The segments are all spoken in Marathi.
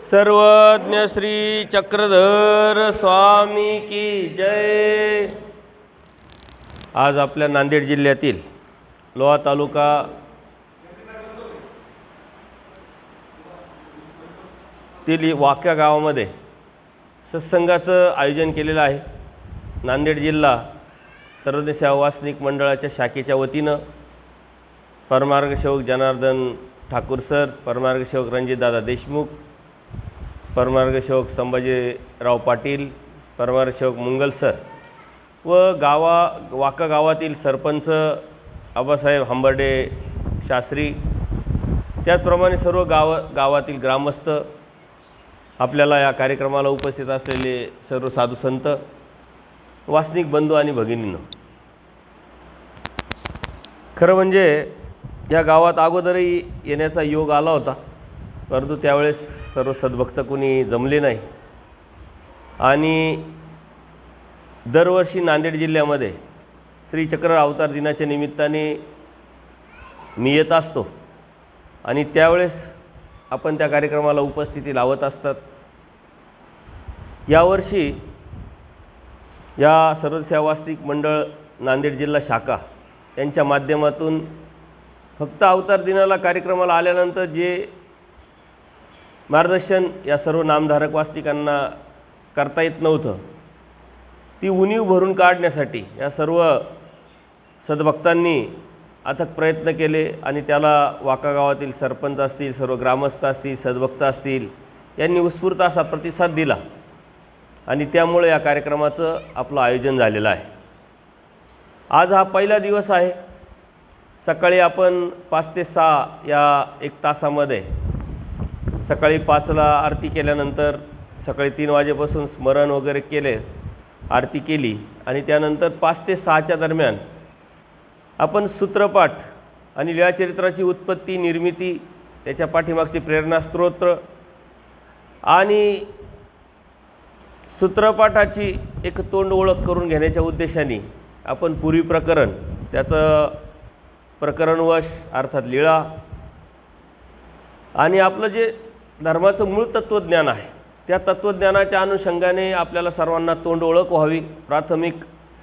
सर्वज्ञ श्री चक्रधर स्वामी की जय। आज आपल्या नांदेड जिल्ह्यातील लोहा तालुका तील वाक्या गावामध्ये सत्संगाचं आयोजन केलेलं आहे। नांदेड जिल्हा सर्वज्ञ सेवा वासनिक मंडळाच्या शाखेच्या वतीनं परमार्ग सेवक जनार्दन ठाकूर सर, परमार्ग सेवक रणजितदादा देशमुख, परमार्ग सेवक संभाजीराव पाटील, परमार्ग सेवक मंगल सर व वाका गावातील सरपंच आबासाहेब हंबर्डे शास्त्री, त्याचप्रमाणे सर्व गावातील ग्रामस्थ, आपल्याला या कार्यक्रमाला उपस्थित असलेले सर्व साधू संत, वासनिक बंधू आणि भगिनींनो, खरं म्हणजे या गावात अगोदरही येण्याचा योग आला होता, परंतु त्यावेळेस सर्व सद्भक्त कोणी जमले नाही। आणि दरवर्षी नांदेड जिल्ह्यामध्ये श्री चक्र अवतार दिनाच्या निमित्ताने मी येत असतो आणि त्यावेळेस आपण त्या कार्यक्रमाला उपस्थिती लावत असतात। यावर्षी या सर्व सेवा वासनिक मंडळ नांदेड जिल्हा शाखा यांच्या माध्यमातून फक्त अवतार दिनाला कार्यक्रमाला आल्यानंतर जे मार्गदर्शन या सर्व नामधारक वासनिकांना करता येत नव्हतं, ती उणीव भरून काढण्यासाठी या सर्व सद्भक्तांनी अथक प्रयत्न केले आणि त्याला वाका गावातील सरपंच असतील, सर्व ग्रामस्थ असतील, सद्भक्त असतील, यांनी उत्स्फूर्त असा प्रतिसाद दिला आणि त्यामुळे या कार्यक्रमाचं आपलं आयोजन झालेलं आहे। आज हा पहिला दिवस आहे। सकाळी आपण 5 ते 6 या 1 तासामध्ये सकाळी 5ला आरती केल्यानंतर सकाळी 3 वाजेपासून स्मरण वगैरे केले, आरती केली आणि त्यानंतर 5 ते 6च्या दरम्यान आपण सूत्रपाठ आणि लीळाचरित्राची उत्पत्ती, निर्मिती, त्याच्या पाठीमागचे प्रेरणास्त्रोत्र आणि सूत्रपाठाची एक तोंड ओळख करून घेण्याच्या उद्देशाने आपण पूर्वी प्रकरण, त्याचं प्रकरणवश अर्थात लीळा आणि आपलं जे धर्माचं मूळ तत्त्वज्ञान आहे त्या तत्त्वज्ञानाच्या अनुषंगाने आपल्याला सर्वांना तोंड ओळख व्हावी, प्राथमिक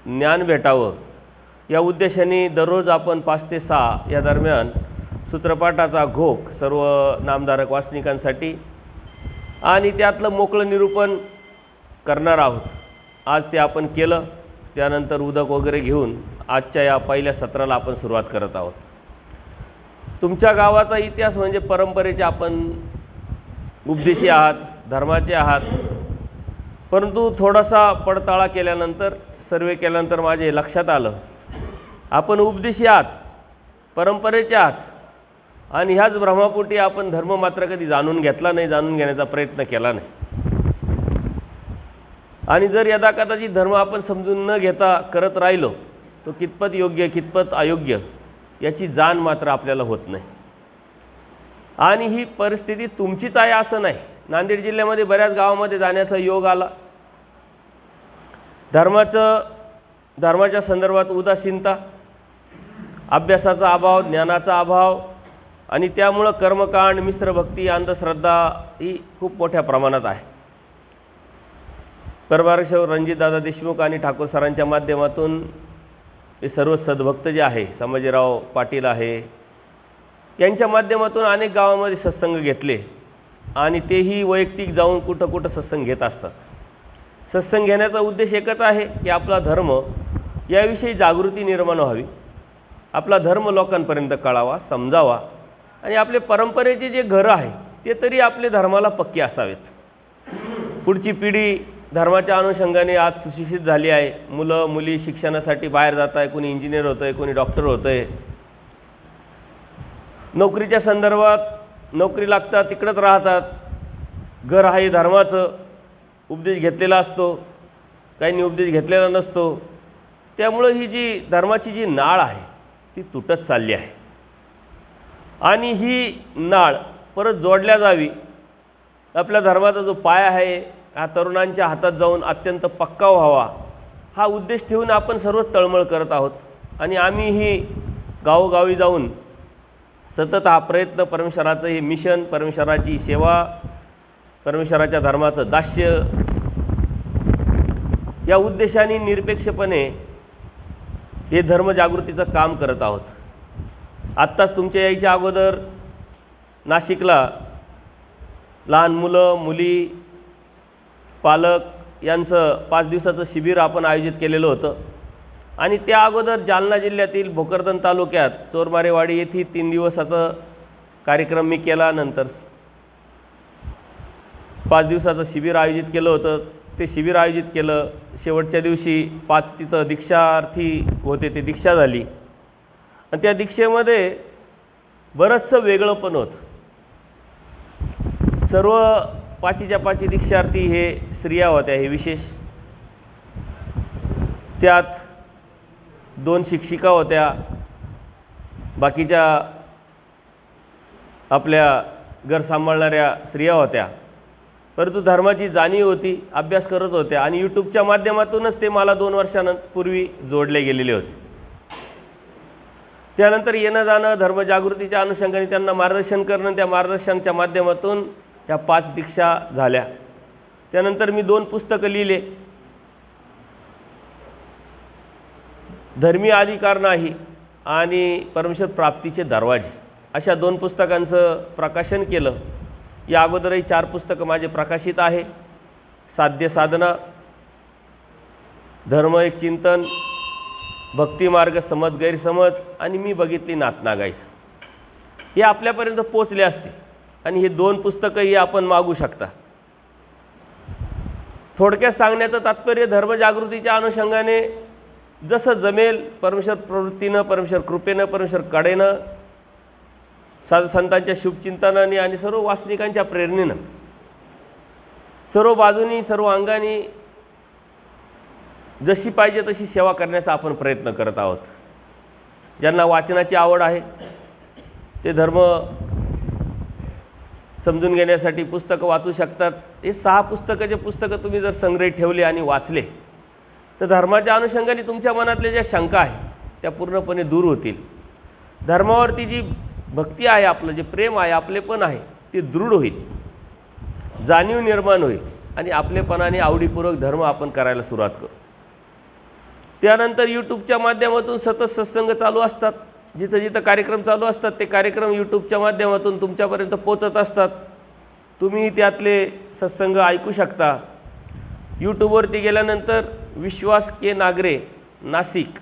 ज्ञान भेटावं, या उद्देशाने दररोज आपण 5 ते 6 या दरम्यान सूत्रपाठाचा घोक सर्व नामधारक वासनिकांसाठी आणि त्यातलं मोकळं निरूपण करणार आहोत। आज ते आपण केलं, त्यानंतर उदक वगैरे घेऊन आजच्या या पहिल्या सत्राला आपण सुरुवात करत आहोत। तुमच्या गावाचा इतिहास म्हणजे परंपरेचे आपण उपदेशी आहात, धर्माचे आहात, परंतु थोडासा पडताळा केल्यानंतर, सर्वे केल्यानंतर माझे लक्षात आलं आपण उपदेशी आहात, परंपरेचे आहात आणि ह्याच भ्रमापोटी आपण धर्म मात्र कधी जाणून घेतला नाही, जाणून घेण्याचा प्रयत्न केला नाही। आणि जर यदाकदाचित धर्म आपण समजून न घेता करत राहिलो तो कितपत योग्य, कितपत अयोग्य याची जाण मात्र आपल्याला होत नाही। आणि ही परिस्थिती तुमचीच आहे असं नाही। नांदेड जिल्ह्यामध्ये बऱ्याच गावामध्ये जाण्याचा योग आला। धर्माच्या संदर्भात उदासीनता, अभ्यासाचा अभाव, ज्ञानाचा अभाव आणि त्यामुळं कर्मकांड, मिश्र भक्ती, अंधश्रद्धा ही खूप मोठ्या प्रमाणात आहे। परमार्ग सेवक रणजितदादा देशमुख आणि ठाकूर सरांच्या माध्यमातून हे सर्व सद्भक्त जे आहे, संभाजीराव पाटील आहे, यांच्या माध्यमातून अनेक गावामध्ये सत्संग घेतले आणि तेही वैयक्तिक जाऊन कुठं सत्संग घेत असतात। सत्संग घेण्याचा उद्देश एकच आहे की आपला धर्म याविषयी जागृती निर्माण व्हावी, आपला धर्म लोकांपर्यंत कळावा, समजावा आणि आपले परंपरेचे जे घरं आहे ते तरी आपले धर्माला पक्के असावेत। पुढची पिढी धर्माच्या अनुषंगाने आज सुशिक्षित झाली आहे। मुलं मुली शिक्षणासाठी बाहेर जात आहे, कोणी इंजिनियर होतं आहे, कोणी डॉक्टर होतं आहे, नोकरीच्या संदर्भात नोकरी लागतात तिकडंच राहतात, घर आहे धर्माचं, उपदेश घेतलेला असतो, काहींनी उपदेश घेतलेला नसतो, त्यामुळं ही जी धर्माची जी नाळ आहे ती तुटत चालली आहे आणि ही नाळ परत जोडल्या जावी। आपल्या धर्माचा जो पाया आहे हा तरुणांच्या हातात जाऊन अत्यंत पक्का व्हावा, हा उद्देश ठेवून आपण सर्व तळमळ करत आहोत आणि आम्हीही गावोगावी जाऊन सतत हा प्रयत्न, परमेश्वराचं हे मिशन, परमेश्वराची सेवा परमेश्वराच्या धर्माचं दास्य या उद्देशाने निरपेक्षपणे हे धर्मजागृतीचं काम करत आहोत. आत्ताच तुमच्या यायच्या अगोदर नाशिकला लहान मुलं मुली पालक यांचं 5 दिवसाचं शिबिर आपण आयोजित केलेलं होतं. आणि त्या अगोदर जालना जिल्ह्यातील भोकरदन तालुक्यात चोरमारेवाडी येथे 3 दिवसाचा कार्यक्रम मी केला. नंतर 5 दिवसाचं शिबिर आयोजित केलं होतं. ते शिबिर आयोजित केलं. शेवटच्या दिवशी 5 तिथं दीक्षार्थी होते, ते दीक्षा झाली. आणि त्या दीक्षेमध्ये बरंचसं वेगळं पण होतं. सर्व 5च्या 5 दीक्षार्थी हे स्त्रिया होत्या, हे विशेष. त्यात 2 शिक्षिका होत्या, बाकीच्या आपल्या घर सांभाळणाऱ्या स्त्रिया होत्या. परंतु धर्माची जाणीव होती, अभ्यास करत होत्या आणि यूट्यूबच्या माध्यमातूनच ते मला 2 वर्षांपूर्वी जोडले गेलेले होते. त्यानंतर येणं जाणं धर्मजागृतीच्या अनुषंगाने त्यांना मार्गदर्शन करणं, त्या मार्गदर्शनाच्या माध्यमातून ह्या 5 दीक्षा झाल्या. त्यानंतर मी 2 पुस्तकं लिहिले. धर्मीय अधिकार नाही आणि परमेश्वर प्राप्तीचे दरवाजे अशा 2 पुस्तकांचं प्रकाशन केलं. या अगोदरही 4 पुस्तकं माझे प्रकाशित आहे. साध्य साधना, धर्म एक चिंतन, भक्तिमार्ग, समज गैरसमज आणि मी बघितली नातनागाईस, हे आपल्यापर्यंत पोचले असतील. आणि हे 2 पुस्तकंही आपण मागू शकता. थोडक्यात सांगण्याचं तात्पर्य, धर्मजागृतीच्या अनुषंगाने जसं जमेल परमेश्वर प्रवृत्तीनं, परमेश्वर कृपेनं, परमेश्वर कडेनं, साधू संतांच्या शुभचिंतनाने आणि सर्व वासनिकांच्या प्रेरणेनं सर्व बाजूनी सर्व अंगाने जशी पाहिजे तशी सेवा करण्याचा आपण प्रयत्न करत आहोत. ज्यांना वाचनाची आवड आहे ते धर्म समजून घेण्यासाठी पुस्तकं वाचू शकतात. हे 6 पुस्तकाचे पुस्तकं तुम्ही जर संग्रहित ठेवले आणि वाचले तर धर्माच्या अनुषंगाने तुमच्या मनातल्या ज्या शंका आहे त्या पूर्णपणे दूर होतील. धर्मावरती जी भक्ती आहे, आपलं जे प्रेम आहे, आपलेपण आहे, ते दृढ होईल, जाणीव निर्माण होईल आणि आपलेपणाने आवडीपूर्वक धर्म आपण करायला सुरुवात करू. त्यानंतर यूट्यूबच्या माध्यमातून सतत सत्संग चालू असतात. जिथं जिथं कार्यक्रम चालू असतात ते कार्यक्रम यूट्यूबच्या माध्यमातून तुमच्यापर्यंत पोचत असतात. तुम्ही त्यातले सत्संग ऐकू शकता. यूट्यूबवरती गेल्यानंतर विश्वास के नागरे नाशिक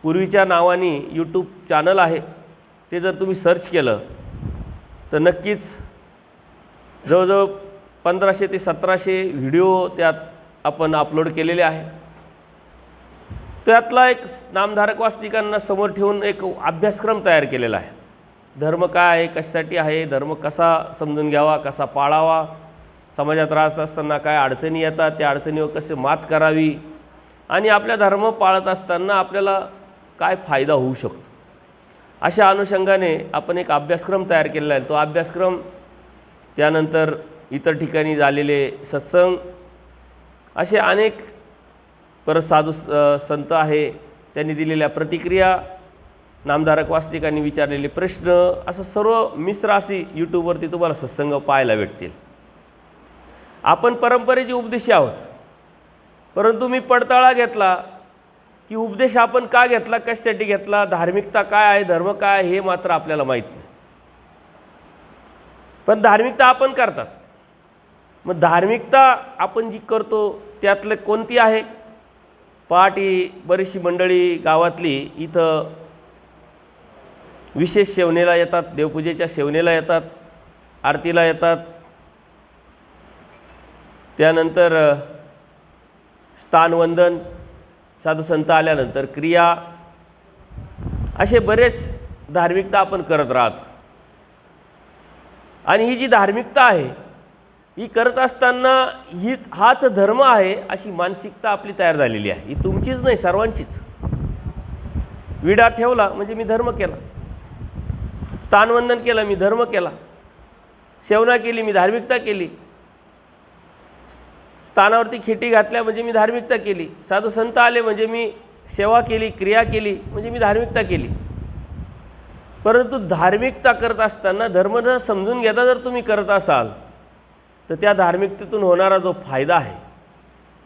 पूर्वीच्या नावाने यूट्यूब चॅनल आहे. ते जर तुम्ही सर्च केलं तर नक्कीच जवळजवळ 1500 ते 1700 व्हिडिओ त्यात आपण अपलोड केलेले आहे. त्यातला एक नामधारक वास्तविकांना समोर ठेवून एक अभ्यासक्रम तयार केलेला आहे. धर्म काय आहे, कशासाठी आहे, धर्म कसा समजून घ्यावा, कसा पाळावा, समाजात राहत असताना काय अडचणी येतात, त्या अडचणीवर कसे मात करावी आणि आपल्या धर्म पाळत असताना आपल्याला काय फायदा होऊ शकतो, अशा अनुषंगाने आपण एक अभ्यासक्रम तयार केलेला आहे. तो अभ्यासक्रम, त्यानंतर इतर ठिकाणी झालेले सत्संग, असे अनेक परत साधू संत आहे त्यांनी दिलेल्या प्रतिक्रिया, नामधारक वास्तविकांनी विचारलेले प्रश्न, असं सर्व मिश्र अशी यूट्यूबवरती तुम्हाला सत्संग पाहायला भेटतील. आपण परंपरेचे उपदेशी आहोत, परंतु मी पडताळा घेतला की उपदेश आपण का घेतला, कशासाठी घेतला, धार्मिकता काय आहे, धर्म काय आहे, हे मात्र आपल्याला माहीत नाही. पण धार्मिकता आपण करतात. मग धार्मिकता आपण जी करतो त्यातलं कोणती आहे? पहाटे बरीचशी मंडळी गावातली इथं विशेष सेवनेला येतात, देवपूजेच्या सेवनेला येतात, आरतीला येतात. त्यानंतर स्थानवंदन, साधू संत आल्यानंतर क्रिया, असे बरेच धार्मिकता आपण करत राहतो. आणि ही जी धार्मिकता आहे ही करत असताना हाच धर्म आहे अशी मानसिकता आपली तयार झालेली आहे. ही तुमचीच नाही, सर्वांचीच. विडा ठेवला म्हणजे मी धर्म केला, स्थानवंदन केलं मी धर्म केला, सेवना केली मी धार्मिकता केली, स्थानावरती खेटी घातल्या म्हणजे मी धार्मिकता केली, साधू संत आले म्हणजे मी सेवा केली, क्रिया केली म्हणजे मी धार्मिकता केली. परंतु धार्मिकता करत असताना धर्म समजून घेता जर तुम्ही करत असाल तर त्या धार्मिकतेतून होणारा जो फायदा आहे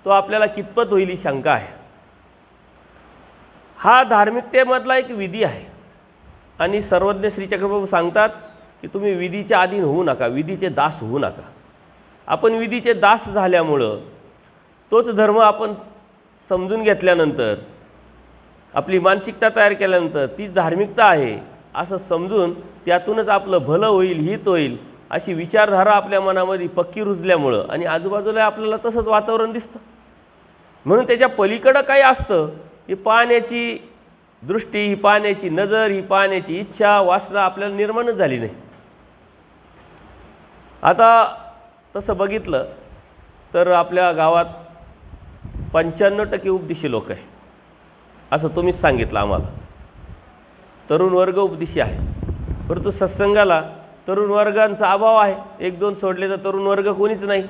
तो आपल्याला कितपत होईल ही शंका आहे. हा धार्मिकतेमधला एक विधी आहे आणि सर्वज्ञ श्री चक्रप्रभू सांगतात की तुम्ही विधीच्या अधीन होऊ नका, विधीचे दास होऊ नका. आपण विधीचे दास झाल्यामुळं तोच धर्म आपण समजून घेतल्यानंतर, आपली मानसिकता तयार केल्यानंतर तीच धार्मिकता आहे असं समजून त्यातूनच आपलं भलं होईल, हित होईल अशी विचारधारा आपल्या मनामध्ये पक्की रुजल्यामुळं आणि आजूबाजूला आपल्याला तसंच वातावरण दिसतं. म्हणून त्याच्या पलीकडं काही असतं, ही पाहण्याची दृष्टी, ही पाहण्याची नजर, ही पाहण्याची इच्छा, वासना आपल्याला निर्माणच झाली नाही. आता तसं बघितलं तर आपल्या गावात 95% उपदेशी लोक आहे असं तुम्हीच सांगितलं आम्हाला. तरुण वर्ग उपदेशी आहे, परंतु सत्संगाला तरुण वर्गांचा अभाव आहे. 1-2 सोडले तर तरुण वर्ग कोणीच नाही.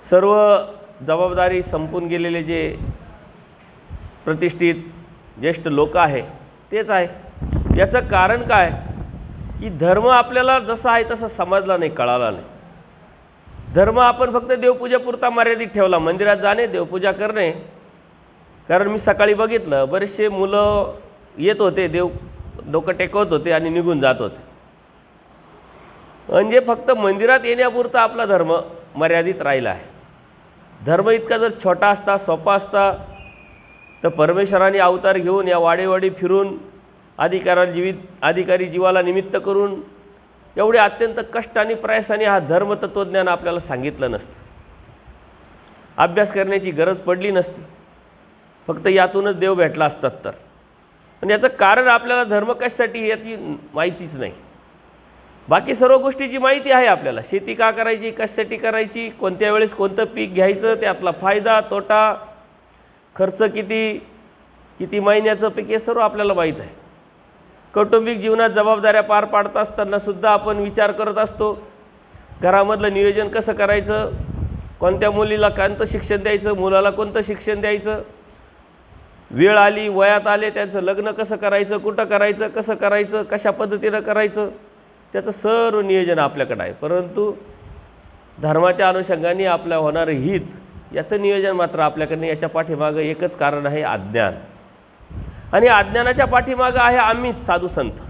सर्व जबाबदारी संपून गेलेले जे प्रतिष्ठित ज्येष्ठ लोक आहे तेच आहे. याचं कारण काय की धर्म आपल्याला जसा आहे तसा समजला नाही, कळाला नाही. धर्म आपण फक्त देवपूजापुरता मर्यादित ठेवला, मंदिरात जाणे, देवपूजा करणे. कारण मी सकाळी बघितलं बरेचसे मुलं येत होते, देव डोकं टेकवत होते आणि निघून जात होते. म्हणजे फक्त मंदिरात येण्यापुरता आपला धर्म मर्यादित राहिला आहे. धर्म इतका जर छोटा असता, सोपा असता तर परमेश्वराने अवतार घेऊन या वाडेवाडी फिरून अधिकारी जीवाला निमित्त करून एवढे अत्यंत कष्ट आणि प्रयासाने हा धर्मतत्त्वज्ञान आपल्याला सांगितलं नसतं. अभ्यास करण्याची गरज पडली नसती, फक्त यातूनच देव भेटला असतात तर. पण याचं कारण आपल्याला धर्म कशासाठी याची माहितीच नाही. बाकी सर्व गोष्टीची माहिती आहे आपल्याला. शेती का करायची, कशासाठी करायची, कोणत्या वेळेस कोणतं पीक घ्यायचं, त्यातला फायदा तोटा, खर्च किती महिन्याचं पीक, हे सर्व आपल्याला माहीत आहे. कौटुंबिक जीवनात जबाबदाऱ्या पार पाडत असतानासुद्धा आपण विचार करत असतो, घरामधलं नियोजन कसं करायचं, कोणत्या मुलीला कोणतं शिक्षण द्यायचं, मुलाला कोणतं शिक्षण द्यायचं, वेळ आली, वयात आले त्यांचं लग्न कसं करायचं, कुठं करायचं, कसं करायचं, कशा पद्धतीनं करायचं, त्याचं सर्व नियोजन आपल्याकडं आहे. परंतु धर्माच्या अनुषंगाने आपल्या होणारं हित याचं नियोजन मात्र आपल्याकडनं. याच्या पाठीमागं एकच कारण आहे, अज्ञान. आणि अज्ञानाच्या पाठीमागं आहे आम्हीच साधू संत.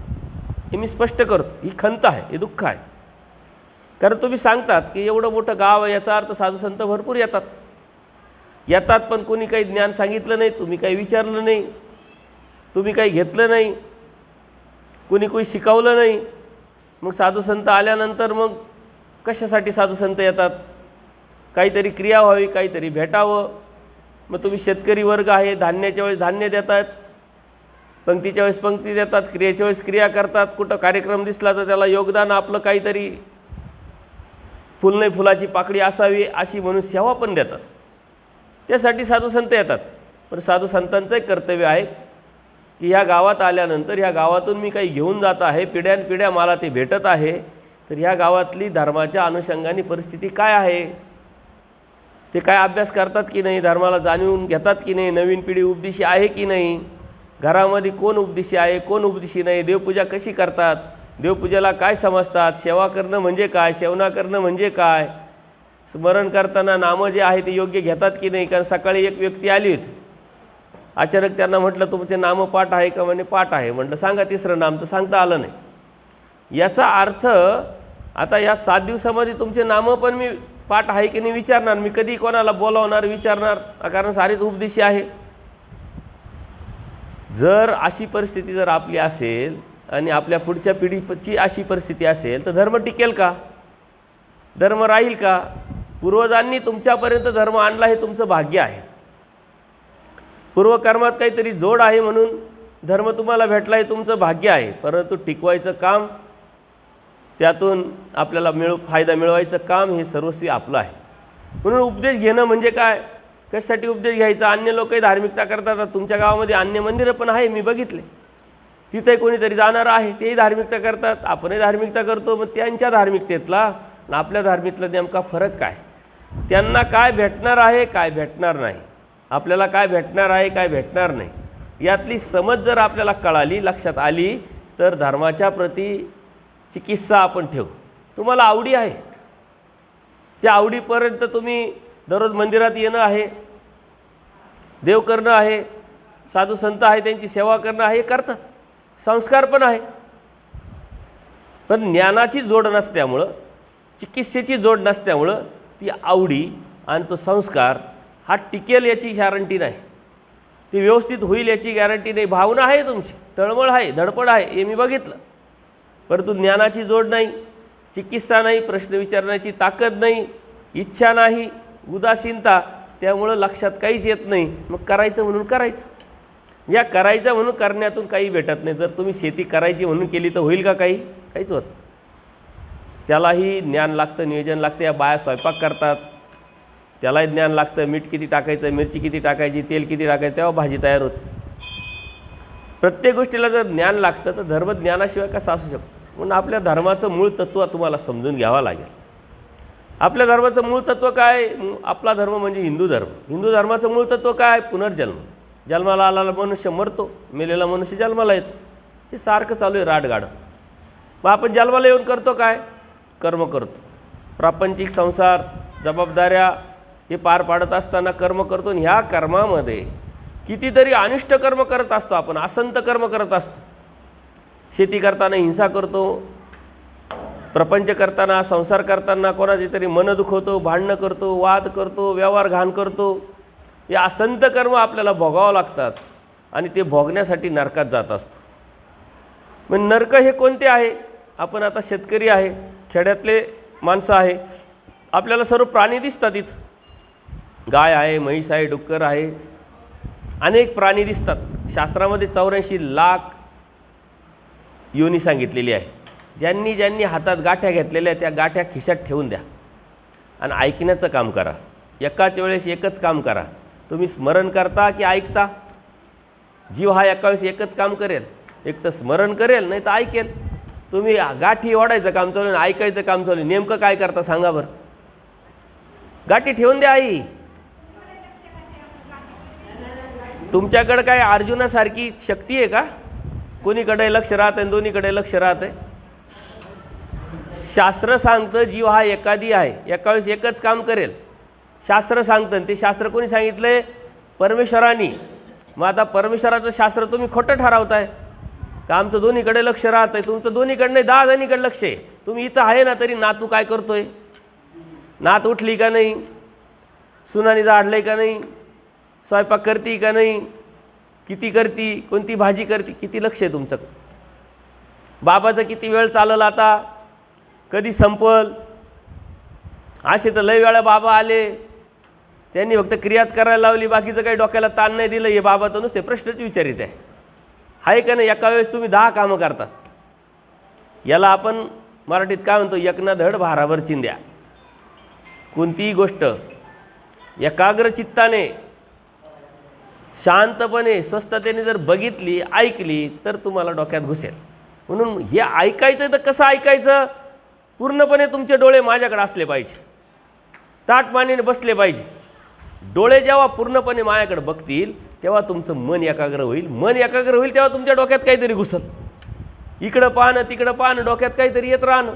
हे मी स्पष्ट करतो, ही खंत आहे, हे दुःख आहे. कारण तुम्ही सांगतात की एवढं मोठं गाव आहे, याचा अर्थ साधू संत भरपूर येतात पण कोणी काही ज्ञान सांगितलं नाही, तुम्ही काही विचारलं नाही, तुम्ही काही घेतलं नाही, कोणी शिकवलं नाही. मग साधू संत आल्यानंतर मग कशासाठी साधू संत येतात? काहीतरी क्रिया व्हावी, काहीतरी भेटावं. मग तुम्ही शेतकरी वर्ग आहे, धान्याच्या वेळेस धान्य देतात, पंक्तीच्या वेळेस पंक्ती देतात, क्रियेच्या वेळेस क्रिया करतात. कुठं कार्यक्रम दिसला तर त्याला योगदान आपलं काहीतरी, फुल नाही फुलाची पाकळी असावी अशी म्हणून सेवा पण देतात. त्यासाठी साधू संत येतात. पण साधू संतांचं एक कर्तव्य आहे की ह्या गावात आल्यानंतर ह्या गावातून मी काही घेऊन जात आहे, पिढ्यानपिढ्या मला ते भेटत आहे, तर ह्या गावातली धर्माच्या अनुषंगाने परिस्थिती काय आहे, ते काय अभ्यास करतात की नाही, धर्माला जाणून घेतात की नाही, नवीन पिढी उपदेशी आहे की नाही, घरामध्ये कोण उपदेशी आहे, कोण उपदेशी नाही, देवपूजा कशी करतात, देवपूजेला काय समजतात, सेवा करणं म्हणजे काय, सेवना करणं म्हणजे काय, स्मरण करताना नामं जे आहे ते योग्य घेतात की नाही. कारण सकाळी एक व्यक्ती आली होती, अचानक त्यांना म्हटलं तुमचे नामं पाठ आहे का? म्हणे पाठ आहे. म्हटलं सांगा तिसरं नाम, तर सांगता आलं नाही. याचा अर्थ आता या 7 दिवसामध्ये तुमचे नामं पण मी पाठ आहे की नाही विचारणार, मी कधी कोणाला बोलावणार, विचारणार, कारण सारेच उपदेशी आहे. जर अशी परिस्थिती जर आपली असेल आणि आपल्या पुढच्या पिढीची अशी परिस्थिती असेल तर धर्म टिकेल का? धर्म राहील का? पूर्वजांनी तुमच्यापर्यंत धर्म आणला हे तुमचं भाग्य आहे. पूर्वकर्मात काहीतरी जोड आहे म्हणून धर्म तुम्हाला भेटला हे तुमचं भाग्य आहे. परंतु टिकवायचं काम, त्यातून आपल्याला फायदा मिळवायचं काम हे सर्वस्वी आपलं आहे. म्हणून उपदेश घेणं म्हणजे काय, कशासाठी उपदेश घ्यायचा? अन्य लोकही धार्मिकता करतात. तुमच्या गावामध्ये अन्य मंदिरं पण आहे, मी बघितले. तिथंही कोणीतरी जाणारं आहे, तेही धार्मिकता करतात, आपणही धार्मिकता करतो. मग त्यांच्या धार्मिकतेतला आणि आपल्या धार्मिकतेतला नेमका फरक काय? त्यांना काय भेटणार आहे, काय भेटणार नाही, आपल्याला काय भेटणार आहे, काय भेटणार नाही, यातली समज जर आपल्याला कळाली, लक्षात आली, तर धर्माच्या प्रती चिकित्सा आपण ठेवू. तुम्हाला आवडी आहे, त्या आवडीपर्यंत तुम्ही दररोज मंदिरात येणं आहे, देव करणं आहे, साधू संत आहे त्यांची सेवा करणं आहे, हे करतात, संस्कार पण आहे. पण ज्ञानाची जोड नसल्यामुळं, चिकित्सेची जोड नसल्यामुळं ती आवडी आणि तो संस्कार हा टिकेल याची गॅरंटी नाही, ती व्यवस्थित होईल याची गॅरंटी नाही. भावना आहे तुमची, तळमळ आहे, धडपड आहे, हे मी बघितलं, परंतु ज्ञानाची जोड नाही, चिकित्सा नाही, प्रश्न विचारण्याची ताकद नाही, इच्छा नाही, उदासीनता, त्यामुळं लक्षात काहीच येत नाही. मग करायचं म्हणून करायचं, या करायचं म्हणून करण्यातून काही भेटत नाही. जर तुम्ही शेती करायची म्हणून केली तर होईल का? काहीच होत. त्यालाही ज्ञान लागतं, नियोजन लागतं. या बाया स्वयंपाक करतात, त्यालाही ज्ञान लागतं, मीठ किती टाकायचं, मिरची किती टाकायची, तेल किती टाकायचं, तेव्हा भाजी तयार होते. प्रत्येक गोष्टीला जर ज्ञान लागतं तर धर्म ज्ञानाशिवाय कसं असू शकतं? म्हणून आपल्या धर्माचं मूळ तत्त्व तुम्हाला समजून घ्यावं लागेल. आपल्या धर्माचं मूळ तत्त्व काय? आपला धर्म म्हणजे हिंदू धर्म. हिंदू धर्माचं मूळ तत्त्व काय? पुनर्जन्म. जन्माला आलेला मनुष्य मरतो, मेलेला मनुष्य जन्माला येतो. हे सारखं चालू आहे राडगाडं. मग आपण जन्माला येऊन करतो काय? कर्म करतो. प्रापंचिक संसार, जबाबदाऱ्या हे पार पाडत असताना कर्म करतो. आणि ह्या कर्मामध्ये कितीतरी अनिष्ट कर्म करत असतो आपण, असंत कर्म करत असतो. शेती करताना हिंसा करतो, प्रपंच करताना, संसार करताना कोणाचे तरी मन दुखवतो, भांडणं करतो, वाद करतो, व्यवहार घाण करतो. हे असंत कर्म आपल्याला भोगावं लागतात आणि ते भोगण्यासाठी नरकात जात असतो. मग नरक हे कोणते आहे? आपण आता शेतकरी आहे, खेड्यातले माणसं आहे, आपल्याला सर्व प्राणी दिसतात. इथं गाय आहे, म्हैस आहे, डुक्कर आहे, अनेक प्राणी दिसतात. शास्त्रामध्ये 84 लाख योनी सांगितलेली आहे. ज्यांनी ज्यांनी हातात गाठ्या घेतलेल्या त्या गाठ्या खिशात ठेवून द्या आणि ऐकण्याचं काम करा. एकाच वेळेस एकच काम करा. तुम्ही स्मरण करता की ऐकता? जीव हा एका वेळेस एकच काम करेल, एक तर स्मरण करेल, नाही तर ऐकेल. तुम्ही गाठी ओढायचं काम चालू आणि ऐकायचं काम चालू, नेमकं काय करता सांगा बरं? गाठी ठेवून द्या. आई, तुमच्याकडे काय अर्जुनासारखी शक्ती आहे का? कोणीकडे लक्ष राहत आहे, दोन्हीकडे लक्ष राहत आहे? शास्त्र सांगतं जीव हा एकादी आहे, एका वेळेस एकच काम करेल. शास्त्र सांगतं, ते शास्त्र कोणी सांगितलं आहे? परमेश्वराने. मग आता परमेश्वराचं शास्त्र तुम्ही खोटं ठरवताय का? आमचं दोन्हीकडे लक्ष राहत आहे. तुमचं दोन्हीकडे नाही, 10 जणीकडे लक्ष आहे. तुम्ही इथं आहे ना, तरी नातू काय करतोय? नात उठली का नाही? सुनानी झाडलंय का नाही? स्वयंपाक करती का नाही? किती करती? कोणती भाजी करती? किती लक्ष आहे तुमचं? बाबाचं किती वेळ चाललं, आता कधी संपल? असे तर लय वेळा बाबा आले, त्यांनी फक्त क्रियाच करायला लावली, बाकीचं काही डोक्याला ताण नाही दिलं. हे बाबा तर नुसते प्रश्नच विचारित आहे का नाही? एका वेळेस तुम्ही 10 कामं करतात. याला आपण मराठीत काय म्हणतो? एकना धड भाराभर चिंध्या. कोणतीही गोष्ट एकाग्र चित्ताने, शांतपणे, स्वस्थतेने जर बघितली, ऐकली तर तुम्हाला डोक्यात घुसेल. म्हणून हे ऐकायचं तर कसं ऐकायचं? पूर्णपणे तुमचे डोळे माझ्याकडे असले पाहिजे, ताटमानेने बसले पाहिजे. डोळे जेव्हा पूर्णपणे माझ्याकडे बघतील तेव्हा तुमचं मन एकाग्र होईल. मन एकाग्र होईल तेव्हा तुमच्या डोक्यात काहीतरी घुसल. इकडं पाहणं, तिकडं पाहणं, डोक्यात काहीतरी येत राहणं.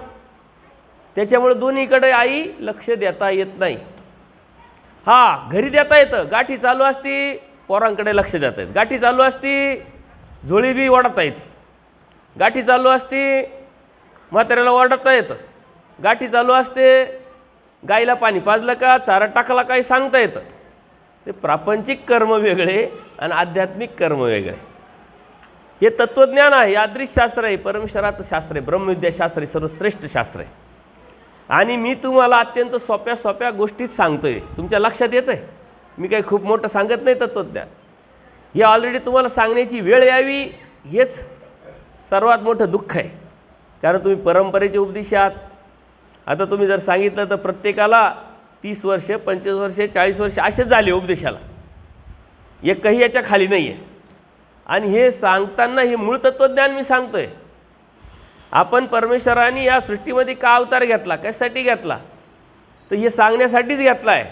त्याच्यामुळे दोन्हीकडे आई लक्ष देता येत नाही. हा, घरी देता येतं, गाठी चालू असती, पोरांकडे लक्ष देता येतं. गाठी चालू असती, झोळी बी ओढता येते. गाठी चालू असती, म्हाताऱ्याला ओढता येतं. गाठी चालू असते, गाईला पाणी पाजलं का, चारा टाकला काही सांगता येतं. ते प्रापंचिक कर्म वेगळे आणि आध्यात्मिक कर्म वेगळे. हे तत्त्वज्ञान आहे, यादृशशास्त्र आहे, परमेश्वराचं शास्त्र आहे, ब्रह्मविद्याशास्त्र आहे, सर्वश्रेष्ठ शास्त्र आहे. आणि मी तुम्हाला अत्यंत सोप्या सोप्या गोष्टीत सांगतोय, तुमच्या लक्षात येतं आहे. मी काही खूप मोठं सांगत नाही तत्त्वज्ञान. हे ऑलरेडी तुम्हाला सांगण्याची वेळ यावी, हेच सर्वात मोठं दुःख आहे. कारण तुम्ही परंपरेचे उपदेशी आहात. आता तुम्ही जर सांगितलं तर प्रत्येकाला 30 वर्ष, 25 वर्ष, 40 वर्ष असेच झाले उपदेशाला, एकही याच्या खाली नाही आहे. आणि हे सांगताना हे मूळ तत्त्वज्ञान मी सांगतोय. आपण परमेश्वराने या सृष्टीमध्ये का अवतार घेतला, कशासाठी घेतला, तर हे सांगण्यासाठीच घेतला आहे.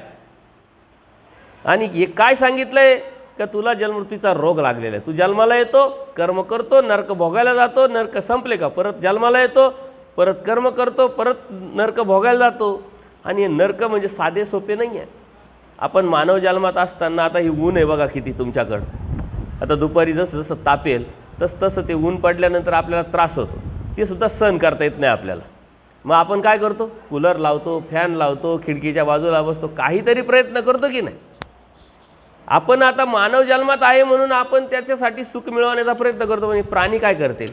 आणि हे काय सांगितलं आहे का तुला जन्ममृत्यूचा रोग लागलेला आहे. तू जन्माला येतो, कर्म करतो, नरक भोगायला जातो, नरक संपले का परत जन्माला येतो, परत कर्म करतो, परत नरक भोगायला जातो. आणि हे नरक म्हणजे साधे सोपे नाही आहे. आपण मानव जन्मात असताना आता ही ऊन आहे बघा किती तुमच्याकडं, आता दुपारी जसं जसं तापेल तसं ते ऊन पडल्यानंतर आपल्याला त्रास होतो, ते सुद्धा सहन करता येत नाही आपल्याला. मग आपण काय करतो, कूलर लावतो, फॅन लावतो, खिडकीच्या बाजूला बसतो, काहीतरी प्रयत्न करतो की नाही. आपण आता मानव जन्मात आहे म्हणून आपण त्याच्यासाठी सुख मिळवण्याचा प्रयत्न करतो. म्हणजे प्राणी काय करतील,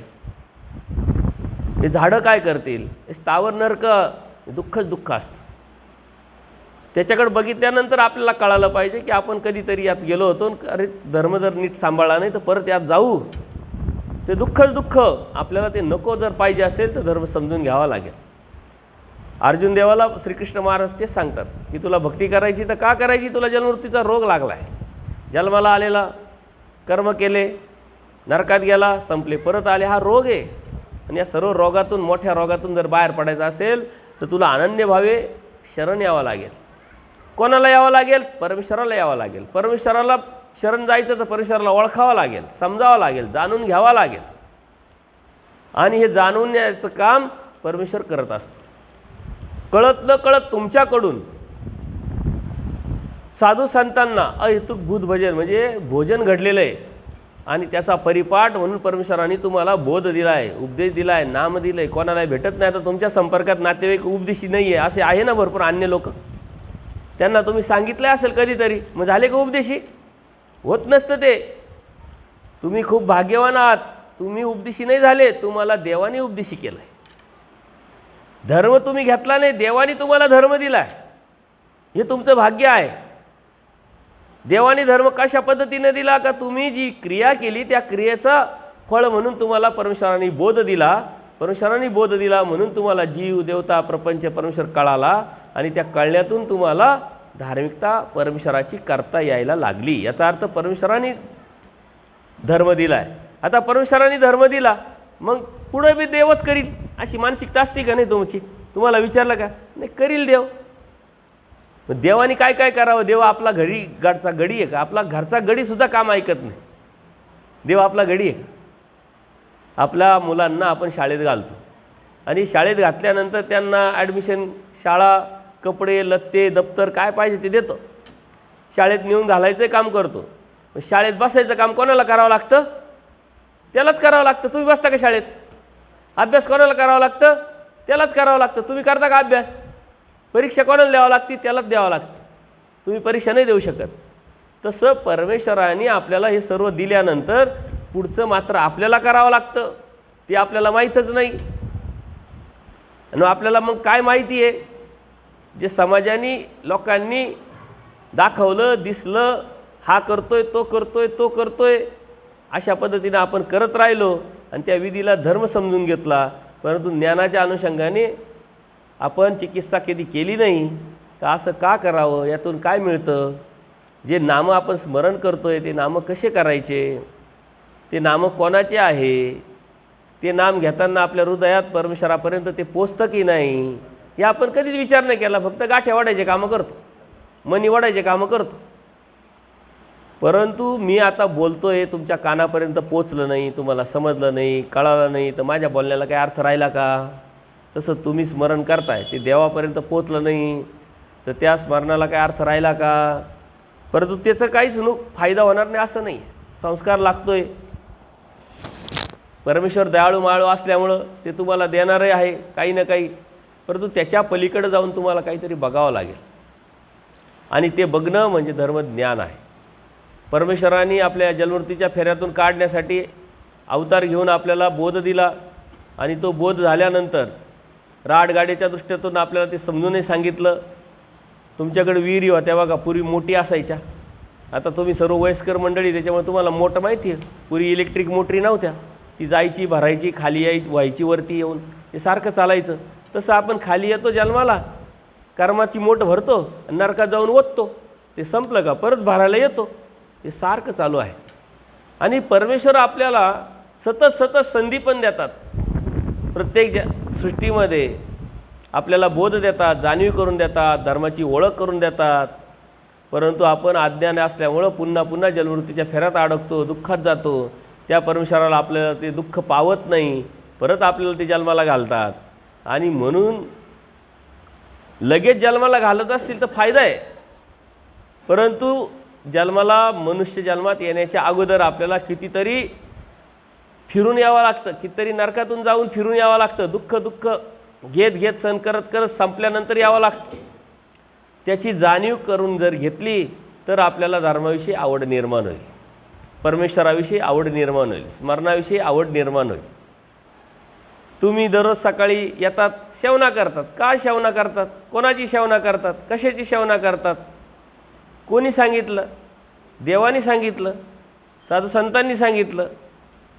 हे झाडं काय करतील, हे स्थावर नरक दुःखच दुःख असतं. त्याच्याकडे बघितल्यानंतर आपल्याला कळालं पाहिजे की आपण कधीतरी यात गेलो होतो, अरे धर्म जर नीट सांभाळला नाही तर परत यात जाऊ. ते दुःखच दुःख, आपल्याला ते नको जर पाहिजे असेल तर धर्म समजून घ्यावा लागेल. अर्जुन देवाला श्रीकृष्ण महाराज ते सांगतात की तुला भक्ती करायची तर का करायची, तुला जन्ममृत्यूचा रोग लागला आहे, जन्माला आलेला, कर्म केले, नरकात गेला, संपले, परत आले, हा रोग आहे. आणि या सर्व रोगातून, मोठ्या रोगातून जर बाहेर पडायचं असेल तर तुला अनन्य भावे शरण यावं लागेल. कोणाला यावं लागेल, परमेश्वराला यावं लागेल. परमेश्वराला शरण जायचं तर परमेश्वराला ओळखावं लागेल, समजावं लागेल, जाणून घ्यावं लागेल. आणि हे जाणून घ्यायचं काम परमेश्वर करत असतो. कळत न कळत तुमच्याकडून साधू संतांना अहेतुक भूत भजन म्हणजे भोजन घडलेलं आहे आणि त्याचा परिपाठ म्हणून परमेश्वराने तुम्हाला बोध दिला आहे, उपदेश दिला आहे, नाम दिलं आहे. कोणाला भेटत नाही तर तुमच्या संपर्कात नातेवाईक उपदेशी नाही आहे असे आहे ना भरपूर अन्य लोक, त्यांना तुम्ही सांगितलं असेल कधीतरी, मग झाले का उपदेशी? होत नसतं ते. तुम्ही खूप भाग्यवान आहात, तुम्ही उपदेशी नाही झाले, तुम्हाला देवाने उपदेशी केलं आहे. धर्म तुम्ही घेतला नाही, देवाने तुम्हाला धर्म दिला आहे, हे तुमचं भाग्य आहे. देवाने धर्म कशा पद्धतीने दिला का, तुम्ही जी क्रिया केली त्या क्रियेचा फळ म्हणून तुम्हाला परमेश्वराने बोध दिला. परमेश्वराने बोध दिला म्हणून तुम्हाला जीव, देवता, प्रपंच, परमेश्वर कळाला आणि त्या कळण्यातून तुम्हाला धार्मिकता परमेश्वराची करता यायला लागली. याचा अर्थ परमेश्वराने धर्म दिला आहे. आता परमेश्वराने धर्म दिला मग पुढे बी देवच करील अशी मानसिकता असते का नाही तुमची? तुम्हाला विचारलं का? नाही, करील देव. मग देवाने काय काय करावं? देव आपला घरचा गडी आहे का? आपला घरचा गडीसुद्धा काम ऐकत नाही. देव आपला गडी आहे का? आपल्या मुलांना आपण शाळेत घालतो आणि शाळेत घातल्यानंतर त्यांना ॲडमिशन, शाळा, कपडे, लत्ते, दप्तर काय पाहिजे ते देतो. शाळेत नेऊन घालायचं काम करतो. शाळेत बसायचं काम कोणाला करावं लागतं? त्यालाच करावं लागतं. तुम्ही बसता का शाळेत? अभ्यास कोणाला करावं लागतं? त्यालाच करावं लागतं. तुम्ही करता का अभ्यास? परीक्षा कोणाला द्यावं लागते? त्यालाच द्यावं लागतं. तुम्ही परीक्षा नाही देऊ शकत. तसं परमेश्वराने आपल्याला हे सर्व दिल्यानंतर पुढचं मात्र आपल्याला करावं लागतं. ते आपल्याला माहीतच नाही. आणि आपल्याला मग काय माहिती आहे? जे समाजाने, लोकांनी दाखवलं, दिसलं, हा करतोय, तो करतोय, तो करतोय, अशा पद्धतीने आपण करत राहिलो आणि त्या विधीला धर्म समजून घेतला. परंतु ज्ञानाच्या अनुषंगाने आपण चिकित्सा कधी केली नाही का असं का करावं, यातून काय मिळतं, जे नामं आपण स्मरण करतोय ते नामं कसे करायचे, ते नामं कोणाचे आहे, ते नाम घेताना आपल्या हृदयात परमेश्वरापर्यंत ते पोचतं की नाही, हे आपण कधीच विचार नाही केला. फक्त गाठ्या वाढायचे कामं करतो, मनी वाढायचे कामं करतो. परंतु मी आता बोलतो आहे, तुमच्या कानापर्यंत पोचलं नाही, तुम्हाला समजलं नाही, कळालं नाही, तर माझ्या बोलण्याला काही अर्थ राहिला का? तसं तुम्ही स्मरण करताय, ते देवापर्यंत पोचलं नाही तर त्या स्मरणाला काय अर्थ राहिला का? परंतु त्याचं काहीच फायदा होणार नाही असं नाही. संस्कार लागतोय. परमेश्वर दयाळू माळू असल्यामुळं ते तुम्हाला देणारही आहे काही ना काही, परंतु त्याच्या पलीकडे जाऊन तुम्हाला काहीतरी बघावं लागेल. आणि ते बघणं म्हणजे धर्मज्ञान आहे. परमेश्वराने आपल्या जन्ममृत्यूच्या फेऱ्यातून काढण्यासाठी अवतार घेऊन आपल्याला बोध दिला आणि तो बोध झाल्यानंतर राडगाडीच्या दृष्टीतून आपल्याला ते समजूनही सांगितलं. तुमच्याकडे विहिरी होत्या बघा, पूर्वी मोठी असायच्या. आता तुम्ही सर्व वयस्कर मंडळी, त्याच्यामुळे तुम्हाला मोठं माहिती आहे. पूर्वी इलेक्ट्रिक मोटरी नव्हत्या, ती जायची, भरायची, खाली व्हायची, वरती येऊन हे सारखं चालायचं. तसं आपण खाली येतो जन्माला, कर्माची मोठ भरतो आणि नरकात जाऊन ओततो, ते संपलं का परत भरायला येतो, हे सारखं चालू आहे. आणि परमेश्वर आपल्याला सतत संधी पण देतात. प्रत्येक सृष्टीमध्ये आपल्याला बोध देतात, जाणीव करून देतात, धर्माची ओळख करून देतात. परंतु आपण अज्ञान असल्यामुळं पुन्हा पुन्हा जन्ममृत्यूच्या फेऱ्यात अडकतो, दुःखात जातो. त्या परमेश्वराला आपल्याला ते दुःख पावत नाही, परत आपल्याला ते जन्माला घालतात. आणि म्हणून लगेच जन्माला घालत असतील तर फायदा आहे, परंतु जन्माला मनुष्य जन्मात येण्याच्या अगोदर आपल्याला कितीतरी फिरून यावं लागतं, कितीतरी नरकातून जाऊन फिरून यावं लागतं, दुःख घेत घेत सण करत करत संपल्यानंतर यावं लागतं. त्याची जाणीव करून जर घेतली तर आपल्याला धर्माविषयी आवड निर्माण होईल, परमेश्वराविषयी आवड निर्माण होईल, स्मरणाविषयी आवड निर्माण होईल. तुम्ही दररोज सकाळी येतात, सेवना करतात. का सेवना करतात? कोणाची सेवना करतात? कशाची सेवना करतात? कोणी सांगितलं? देवाने सांगितलं, साधू संतांनी सांगितलं.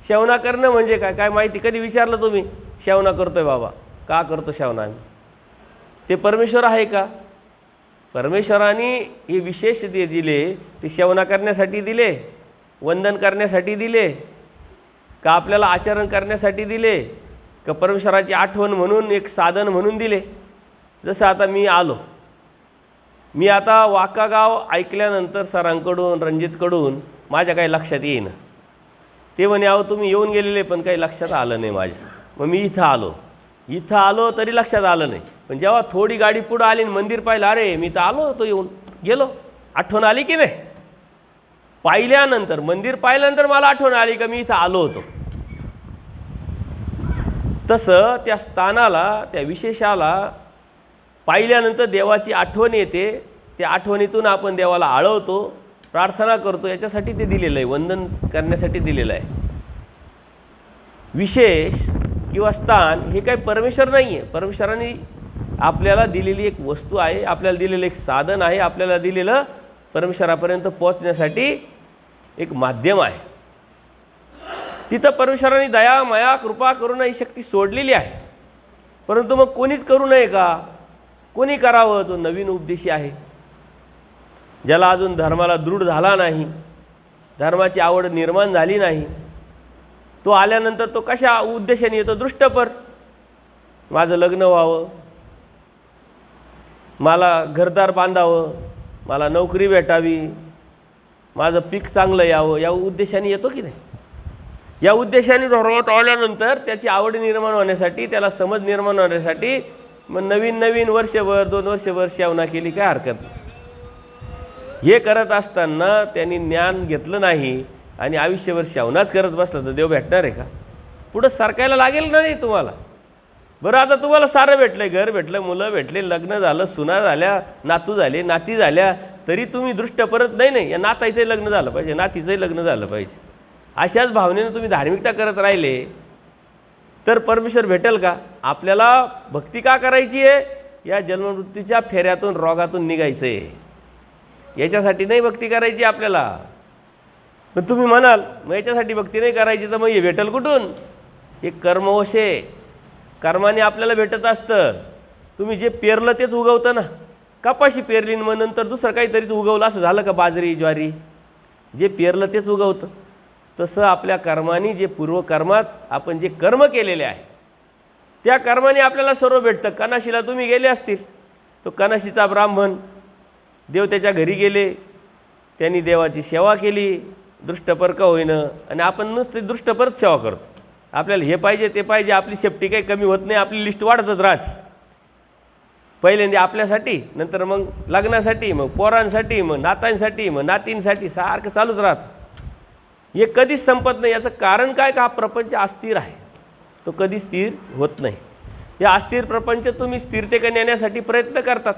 सेवना करणं म्हणजे काय काय माहिती? कधी विचारलं तुम्ही? सेवना करतोय बाबा, का करतो सेवना आम्ही? ते परमेश्वर आहे का? परमेश्वराने हे विशेष दिले, ते सेवना करण्यासाठी दिले, वंदन करण्यासाठी दिले का आपल्याला आचरण करण्यासाठी दिले का परमेश्वराची आठवण म्हणून एक साधन म्हणून दिले? जसं आता मी आता वाकागाव ऐकल्यानंतर सरांकडून, रणजितकडून माझ्या काही लक्षात येईन. ते म्हणे अहो तुम्ही येऊन गेलेले पण काही लक्षात आलं नाही माझ्या. मग मी इथं आलो तरी लक्षात आलं नाही. पण जेव्हा थोडी गाडी पुढं आली आणि मंदिर पाहिलं, अरे मी तर आलो होतो, येऊन गेलो, आठवण आली की नाही? पाहिल्यानंतर, मंदिर पाहिल्यानंतर मला आठवण आली का मी इथं आलो होतो. तसं त्या स्थानाला, त्या विशेषाला पाहिल्यानंतर देवाची आठवण येते. त्या आठवणीतून आपण देवाला आळवतो, प्रार्थना करतो. याच्यासाठी ते दिलेलं आहे, वंदन करण्यासाठी दिलेलं आहे. विशेष किंवा स्थान हे काही परमेश्वर नाही आहे, परमेश्वराने आपल्याला दिलेली एक वस्तू आहे, आपल्याला दिलेलं एक साधन आहे, आपल्याला दिलेलं परमेश्वरापर्यंत पोहोचण्यासाठी एक माध्यम आहे. तिथं परमेश्वराने दया, माया, कृपा, करुणा ही शक्ती सोडलेली आहे. परंतु मग कोणीच करू नये का? कोणी करावं? जो नवीन उपदेशी आहे, ज्याला अजून धर्माला दृढ झाला नाही, धर्माची आवड निर्माण झाली नाही, तो आल्यानंतर तो कशा उद्देशाने येतो? दृष्टपर. माझं लग्न व्हावं, मला घरदार बांधावं, मला नोकरी भेटावी, माझं पीक चांगलं यावं, या उद्देशाने येतो की नाही? या उद्देशाने धर्मात आल्यानंतर त्याची आवड निर्माण होण्यासाठी, त्याला समज निर्माण होण्यासाठी मग नवीन वर्षभर 2 वर्षभर सेवना केली, काय हरकत नाही. हे करत असताना त्यांनी ज्ञान घेतलं नाही आणि आयुष्यभर सेवनाच करत बसलं तर देव भेटणार आहे का? पुढं सरकायला लागेल नाही तुम्हाला. बरं, आता तुम्हाला सारं भेटलं, घर भेटलं, मुलं भेटले, लग्न झालं, सुना झाल्या, नातू झाले, नाती झाल्या, तरी तुम्ही दृष्ट परत नाही, या नाताईचंही लग्न झालं पाहिजे, नातीचंही लग्न झालं पाहिजे. अशाच भावनेनं तुम्ही धार्मिकता करत राहिले तर परमेश्वर भेटेल का? आपल्याला भक्ती का करायची आहे? या जन्ममृत्यूच्या फेऱ्यातून, रोगातून निघायचं आहे. याच्यासाठी नाही भक्ती करायची आपल्याला. पण तुम्ही म्हणाल मग याच्यासाठी भक्ती नाही करायची तर मग हे भेटेल कुठून? हे कर्मवश आहे, कर्माने आपल्याला भेटत असतं. तुम्ही जे पेरलं तेच उगवतं ना. कपाशी पेरली मग नंतर दुसरं काहीतरीच उगवलं असं झालं का? बाजरी, ज्वारी, जे पेरलं तेच उगवतं. तसं आपल्या कर्माने, जे पूर्वकर्मात आपण जे कर्म केलेले आहे त्या कर्माने आपल्याला सर्व भेटतं. कनाशीला तुम्ही गेले असतील, तो कनाशीचा ब्राह्मण, देव त्याच्या घरी गेले, त्यांनी देवाची सेवा केली, दृष्टपर का होईनं, आणि आपण नुसते दृष्टपरच सेवा करतो. आपल्याला हे पाहिजे ते पाहिजे, आपली सेफ्टी काही कमी होत नाही, आपली लिस्ट वाढतच राहते. पहिल्यांदा आपल्यासाठी, नंतर मग लग्नासाठी, मग पोरांसाठी, मग नातांसाठी, मग नातींसाठी, सारखं चालूच राहतं. हे कधीच संपत नाही. याचं कारण काय? का हा प्रपंच अस्थिर आहे, तो कधी स्थिर होत नाही. या अस्थिर प्रपंच तुम्ही स्थिरतेकडे नेण्यासाठी प्रयत्न करतात.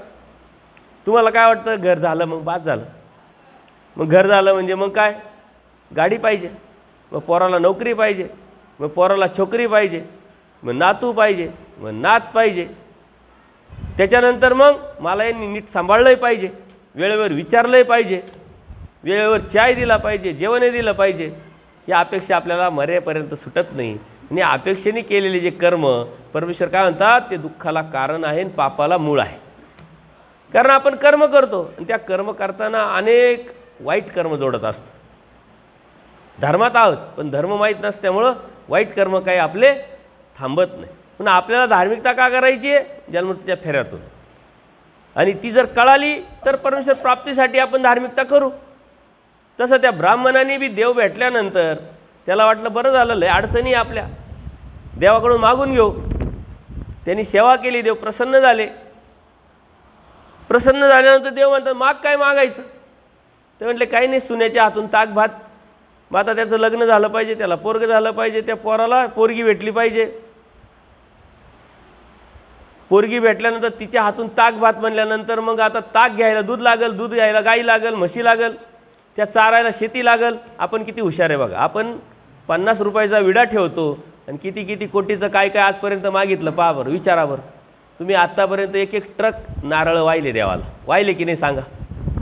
तुम्हाला काय वाटतं? घर झालं मग बास झालं. मग घर झालं म्हणजे मग काय? गाडी पाहिजे, मग पोराला नोकरी पाहिजे, मग पोराला छोकरी पाहिजे, मग नातू पाहिजे, मग नात पाहिजे. त्याच्यानंतर मग मला यांनी नीट सांभाळलंही पाहिजे, वेळेवर विचारलंही पाहिजे, वेळेवर चाय दिला पाहिजे, जेवणही दिलं पाहिजे. या अपेक्षा आपल्याला मरेपर्यंत सुटत नाही. आणि अपेक्षेने केलेले जे कर्म, परमेश्वर काय म्हणतात? ते दुःखाला कारण आहे आणि पापाला मूळ आहे. कारण आपण कर्म करतो आणि त्या कर्म करताना अनेक वाईट कर्म जोडत असतो. धर्मात आहोत पण धर्म माहीत नसल्यामुळं वाईट कर्म काही आपले थांबत नाही. पण आपल्याला धार्मिकता का करायची आहे? जन्ममृत्यूच्या फेऱ्यातून. आणि ती जर कळाली तर परमेश्वर प्राप्तीसाठी आपण धार्मिकता करू. तसं त्या ब्राह्मणाने बी देव भेटल्यानंतर त्याला वाटलं बरं झालं, लय अडचणी आपल्या, देवाकडून मागून घेऊ. त्यांनी सेवा केली, देव प्रसन्न झाले. प्रसन्न झाल्यानंतर देव म्हणतात माग काय मागायचं. ते म्हटले काही नाही, सुनेच्या हातून ताक भात. मग आता त्याचं लग्न झालं पाहिजे, त्याला पोरगं झालं पाहिजे, त्या पोराला पोरगी भेटली पाहिजे. पोरगी भेटल्यानंतर तिच्या हातून ताक भात म्हणल्यानंतर मग आता ताक घ्यायला दूध लागल, दूध घ्यायला गाई लागल, म्हशी लागल, त्या चारायला शेती लागल. आपण किती हुशार आहे बघा. आपण 50 रुपयाचा विडा ठेवतो आणि किती किती कोटीचं काय काय आजपर्यंत मागितलं. पहा बरं, विचारा बरं तुम्ही. आत्तापर्यंत एक एक ट्रक नारळ वाहिले देवाला, वाहिले की नाही सांगा.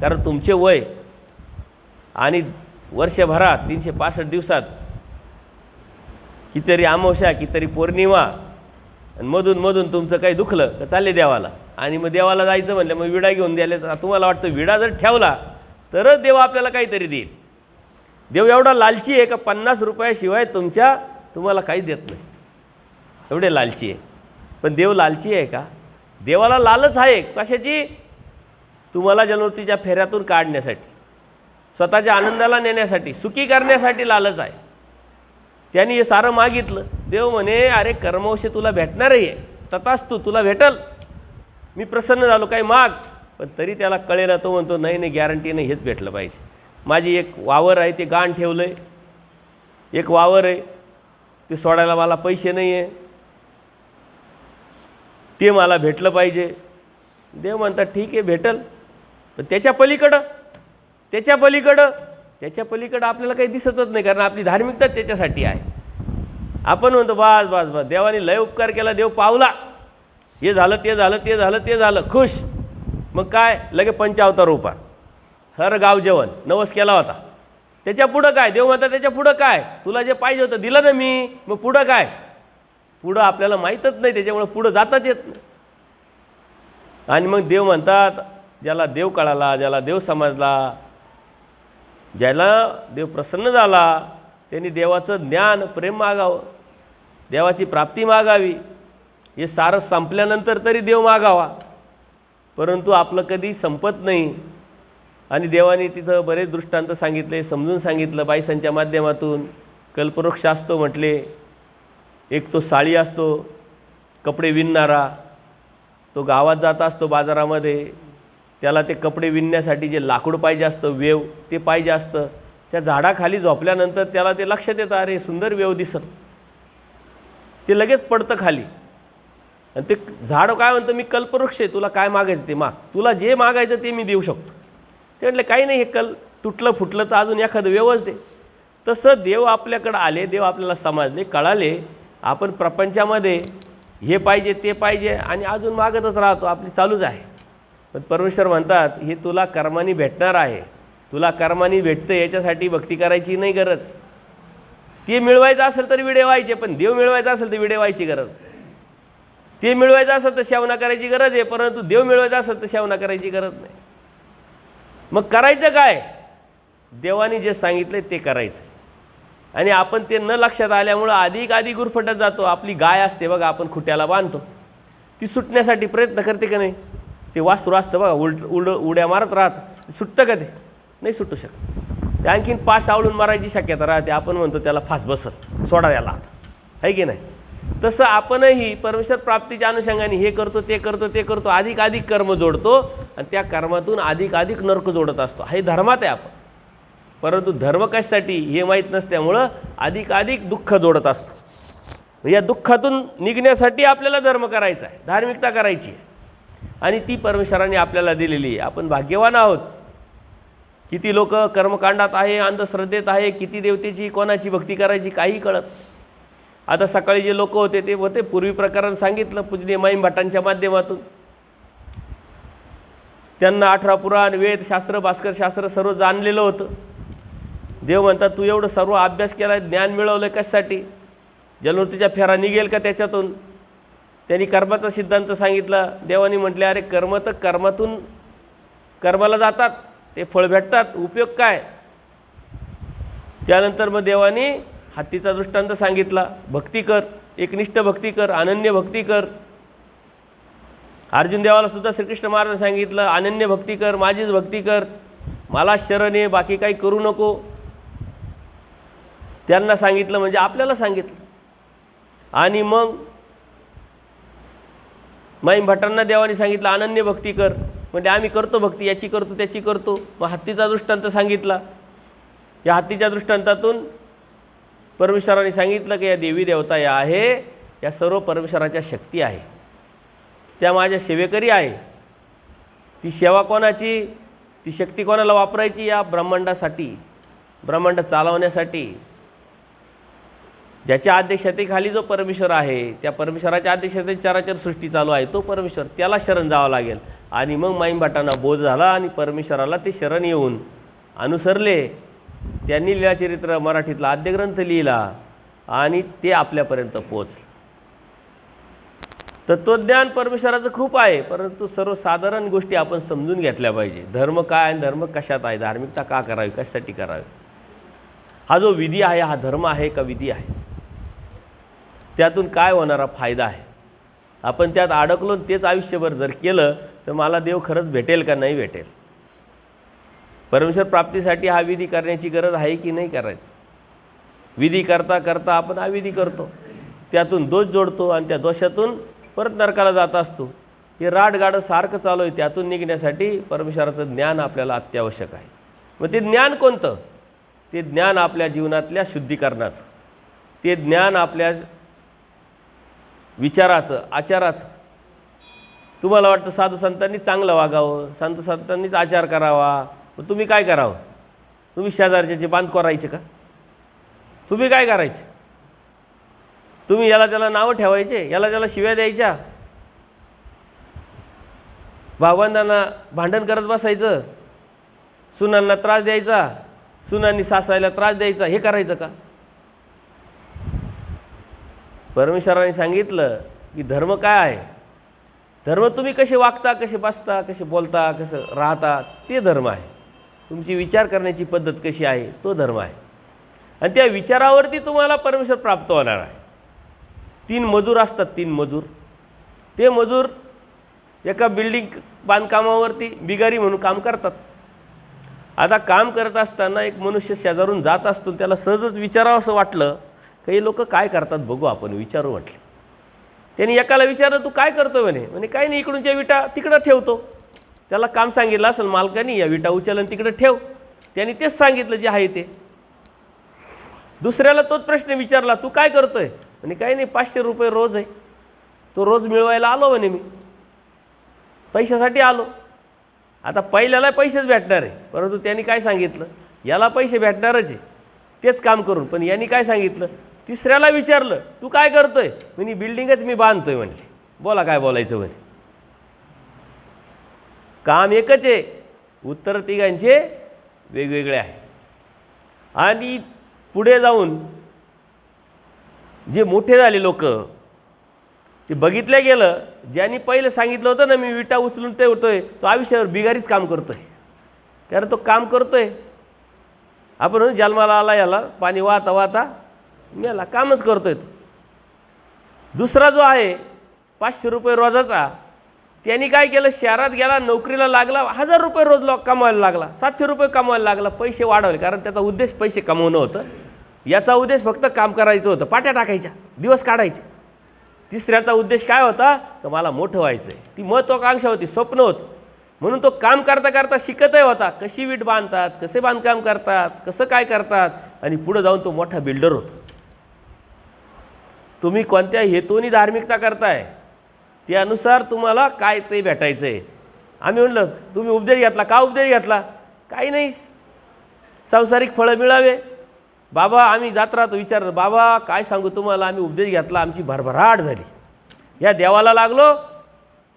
कारण तुमचे वय आणि वर्षभरात 365 दिवसात कितीतरी अमावस्या, कितीतरी पौर्णिमा, आणि मधून मधून तुमचं काही दुखलं तर चालले देवाला. आणि मग देवाला जायचं म्हणलं मग विडा घेऊन द्यायला. तुम्हाला वाटतं विडा जर ठेवला तरच देव आपल्याला काहीतरी देईल. देव एवढा लालची आहे का 50 रुपयाशिवाय तुम्हाला काहीच देत नाही, एवढे लालची आहे. पण देव लालची आहे का? देवाला लालच आहे कशाची? तुम्हाला जन्मोत्तीच्या फेऱ्यातून काढण्यासाठी, स्वतःच्या आनंदाला नेण्यासाठी, सुखी करण्यासाठी लालच आहे. त्यांनी हे सारं मागितलं. देव म्हणे अरे कर्मवशे तुला भेटणार आहे, तथास्तु तुला भेटल. मी प्रसन्न झालो, काही माग. पण तरी त्याला कळेना. तो म्हणतो नाही नाही, गॅरंटी नाही, हेच भेटलं पाहिजे. माझी एक वावर आहे ते गाण ठेवलं आहे, एक वावर आहे ते सोडायला मला पैसे नाही आहे, ते मला भेटलं पाहिजे. देव म्हणतात ठीक आहे भेटल, पण त्याच्या पलीकडं आपल्याला काही दिसतच नाही. कारण आपली धार्मिकता त्याच्यासाठी आहे. आपण म्हणतो बस बस बस, देवाने लय उपकार केला, देव पावला, हे झालं ते झालं ते झालं ते झालं, खुश. मग काय लगे पंचावतार उपार, हर गाव जेवण, नवस केला होता. त्याच्या पुढं काय? देव म्हणतात त्याच्या पुढं काय? तुला जे पाहिजे होतं दिलं ना मी, मग पुढं काय? पुढं आपल्याला माहीतच नाही, त्याच्यामुळे पुढं जाताच येत नाही. आणि मग देव म्हणतात ज्याला देव कळाला, ज्याला देव समजला, ज्याला देव प्रसन्न झाला, त्यांनी देवाचं ज्ञान प्रेम मागावं, देवाची प्राप्ती मागावी. हे सारं संपल्यानंतर तरी देव मागावा. परंतु आपलं कधी संपत नाही. आणि देवाने तिथं बरेच दृष्टांत सांगितले, समजून सांगितलं बाईसांच्या माध्यमातून. कल्पवृक्ष असतो म्हटले, एक तो साळी असतो कपडे विणणारा, तो गावात जात असतो बाजारामध्ये, त्याला ते कपडे विणण्यासाठी जे लाकूड पाहिजे असतं, वेव ते पाहिजे असतं. त्या झाडाखाली झोपल्यानंतर त्याला ते लक्षात येतं अरे सुंदर वेव दिसत, ते लगेच पडतं खाली. आणि ते झाड काय म्हणतं मी कल्पवृक्ष आहे, तुला काय मागायचं ते माग, तुला जे मागायचं ते मी देऊ शकतो. ते म्हटलं काही नाही, हे तुटलं फुटलं तर अजून एखादं वेवच दे. तसं देव आपल्याकडं आले, देव आपल्याला समजले, कळाले. आपण प्रपंचामध्ये हे पाहिजे ते पाहिजे आणि अजून मागतच राहतो, आपली चालूच आहे. पण परमेश्वर म्हणतात हे तुला कर्माने भेटणार आहे, तुला कर्माने भेटतं, याच्यासाठी भक्ती करायची नाही गरज. ते मिळवायचं असेल तर विडे व्हायचे, पण देव मिळवायचा असेल तर विडे व्हायची गरज. ते मिळवायचं असेल तर सेवना करायची गरज आहे, परंतु देव मिळवायचा असेल तर सेवना करायची गरज नाही. मग करायचं काय? देवाने जे सांगितलं ते करायचं. आणि आपण ते न लक्षात आल्यामुळं अधिक गुरफटत जातो. आपली गाय असते बघा, आपण खुट्याला बांधतो, ती सुटण्यासाठी प्रयत्न करते का नाही? ते वास्तू असतं बघा, उड्या मारत राहतं, सुटतं का? ते नाही सुटू शकत. ते आणखीन पाच आवळून मारायची शक्यता राहते. आपण म्हणतो त्याला फास बसत, सोडा याला आता, आहे की नाही? तसं आपणही परमेश्वर प्राप्तीच्या अनुषंगाने हे करतो ते करतो, अधिक कर्म जोडतो आणि त्या कर्मातून अधिक नरक जोडत असतो. हे धर्मात आहे आपण. परंतु धर्म कशासाठी हे माहीत नसल्यामुळं अधिक दुःख जोडत असतो. या दुःखातून निघण्यासाठी आपल्याला धर्म करायचा आहे, धार्मिकता करायची आहे. आणि ती परमेश्वराने आपल्याला दिलेली आहे. आपण भाग्यवान आहोत. किती लोक कर्मकांडात आहे, अंधश्रद्धेत आहे, किती देवतेची कोणाची भक्ती करायची काही कळत. आता सकाळी जे लोक होते ते होते, पूर्वी प्रकरण सांगितलं पूजनीय माईम भट्टांच्या माध्यमातून. त्यांना 18 पुराण, वेद, शास्त्र, भास्कर शास्त्र सर्व जाणलेलं होतं. देव म्हणतात तू एवढं सर्व अभ्यास केला, ज्ञान मिळवलं कशासाठी? जन्मोत्तीच्या फेरा निघेल का त्याच्यातून? त्यांनी कर्माचा सिद्धांत सांगितला. देवानी म्हटले अरे कर्म तर कर्मातून कर्माला जातात, ते फळ भेटतात, उपयोग काय? त्यानंतर मग देवानी हत्तीचा दृष्टांत सांगितला. भक्ती कर, एकनिष्ठ भक्ती कर, अनन्य भक्ती कर. अर्जुन देवाला सुद्धा श्रीकृष्ण महाराज सांगितलं अनन्य भक्ती कर, माझीच भक्ती कर, मला शरण ये, बाकी काही करू नको. त्यांना सांगितलं म्हणजे आपल्याला सांगितलं. आणि मग माईम भट्टांना देवाने सांगितलं अनन्य भक्ती कर. म्हणजे आम्ही करतो भक्ती, याची करतो त्याची करतो. मग हत्तीचा दृष्टांत सांगितला. या हत्तीच्या दृष्टांतातून परमेश्वराने सांगितलं की या देवी देवता या आहे, या सर्व परमेश्वराच्या शक्ती आहे, त्या माझ्या सेवेकरी आहे. ती सेवा कोणाची, ती शक्ती कोणाला वापरायची, या ब्रह्मांडासाठी, ब्रह्मांड चालवण्यासाठी. ज्याच्या अध्यक्षतेखाली जो परमेश्वर आहे, त्या परमेश्वराच्या अध्यक्षतेत चराचर सृष्टी चालू आहे, तो परमेश्वर, त्याला शरण जावं लागेल. आणि मग माईंभाटांना बोध झाला आणि परमेश्वराला ते शरण येऊन अनुसरले. त्यांनी लीळाचरित्र मराठीतला आद्यग्रंथ लिहिला आणि ते आपल्यापर्यंत पोचलं. तत्त्वज्ञान परमेश्वराचं खूप आहे, परंतु सर्वसाधारण गोष्टी आपण समजून घेतल्या पाहिजे. धर्म काय आणि धर्म कशात आहे, धार्मिकता का करावी, कशासाठी करावी, हा जो विधी आहे हा धर्म आहे का विधी आहे, त्यातून काय होणारा फायदा आहे. आपण त्यात अडकलो तेच आयुष्यभर जर केलं तर मला देव खरंच भेटेल का नाही भेटेल. परमेश्वर प्राप्तीसाठी हा विधी करण्याची गरज आहे की नाही करायचं. विधी करता करता आपण अविधी करतो, त्यातून दोष जोडतो आणि त्या दोषातून परत नरकाला जात असतो. हे राडगाडं सारखं चालू आहे. त्यातून निघण्यासाठी परमेश्वराचं ज्ञान आपल्याला अत्यावश्यक आहे. मग ते ज्ञान कोणतं, ते ज्ञान आपल्या जीवनातल्या शुद्धीकरणाचं, ते ज्ञान आपल्या विचाराचं, आचाराचं. तुम्हाला वाटतं साधू संतांनी चांगलं वागावं, साधू संतांनीच आचार करावा, मग तुम्ही काय करावं, तुम्ही शेजारच्याचे बांध करायचे का, तुम्ही काय करायचे, तुम्ही याला त्याला नावं ठेवायचे, याला त्याला शिव्या द्यायच्या, भावंडांना भांडण करत बसायचं, सुनांना त्रास द्यायचा, सुनांनी सासायला त्रास द्यायचा, हे करायचं का. परमेश्वराने सांगितलं की धर्म काय आहे. धर्म तुम्ही कसे वागता, कसे बसता, कसे बोलता, कसं राहता, ते धर्म आहे. तुमची विचार करण्याची पद्धत कशी आहे, तो धर्म आहे. आणि त्या विचारावरती तुम्हाला परमेश्वर प्राप्त होणार आहे. 3 मजूर असतात, 3 मजूर. ते मजूर एका बिल्डिंग बांधकामावरती बिगारी म्हणून काम करतात. आता काम करत असताना एक मनुष्य शेजारून जात असतो, त्याला सहजच विचारावं असं वाटलं, काही लोक काय करतात बघू आपण, विचारू म्हटले. त्यांनी एकाला विचारलं, तू काय करतो म्हणे. म्हणे काही नाही, इकडूनच्या विटा तिकडं ठेवतो. त्याला काम सांगितलं असेल मालकाने, या विटा उचल आणि तिकडं ठेव. त्यांनी तेच सांगितलं जे आहे ते. दुसऱ्याला तोच प्रश्न विचारला, तू काय करतोय. म्हणे काही नाही, 500 रुपये रोज आहे, तो रोज मिळवायला आलो म्हणे, मी पैशासाठी आलो. आता पहिल्याला पैसेच भेटणार आहे, परंतु त्यांनी काय सांगितलं, याला पैसे भेटणारच आहे तेच काम करून. पण यांनी काय सांगितलं, तिसऱ्याला विचारलं, तू काय करतोय. म्हणे बिल्डिंगच मी बांधतोय म्हटले. बोला काय बोलायचं म्हणे, काम एकच आहे, उत्तर तिघांचे वेगवेगळे आहे. आणि पुढे जाऊन जे मोठे झाले लोक, ते बघितलं गेलं, ज्यांनी पहिलं सांगितलं होतं ना मी विटा उचलून ते होतोय, तो आयुष्यावर बिगारीच काम करतोय. कारण तो काम करतोय, आपण जन्माला आला याला पाणी वाहता वाहता मेला, कामच करतोय तो. दुसरा जो आहे 500 रुपये रोजाचा, त्यांनी काय केलं, शहरात गेला, नोकरीला लागला, 1000 रुपये रोज कमवायला लागला, 700 रुपये कमवायला लागला, पैसे वाढवले. कारण त्याचा उद्देश पैसे कमवणं होतं, याचा उद्देश फक्त काम करायचं होतं, पाट्या टाकायच्या, दिवस काढायचे. तिसऱ्याचा उद्देश काय होता, तर मला मोठं व्हायचं आहे, ती महत्त्वाकांक्षा होती, स्वप्न होतं. म्हणून तो काम करता करता शिकतही होता, कशी वीट बांधतात, कसे बांधकाम करतात, कसं काय करतात, आणि पुढे जाऊन तो मोठा बिल्डर होतो. तुम्ही कोणत्या हेतूने धार्मिकता करताय त्यानुसार तुम्हाला काय ते भेटायचं आहे. आम्ही म्हणलं तुम्ही उपदेश घेतला का, उपदेश घेतला काही नाही, सांसारिक फळं मिळावे. बाबा आम्ही जात राहतो, विचारलं बाबा काय सांगू तुम्हाला, आम्ही उपदेश घेतला, आमची भरभराट झाली, या देवाला लागलो,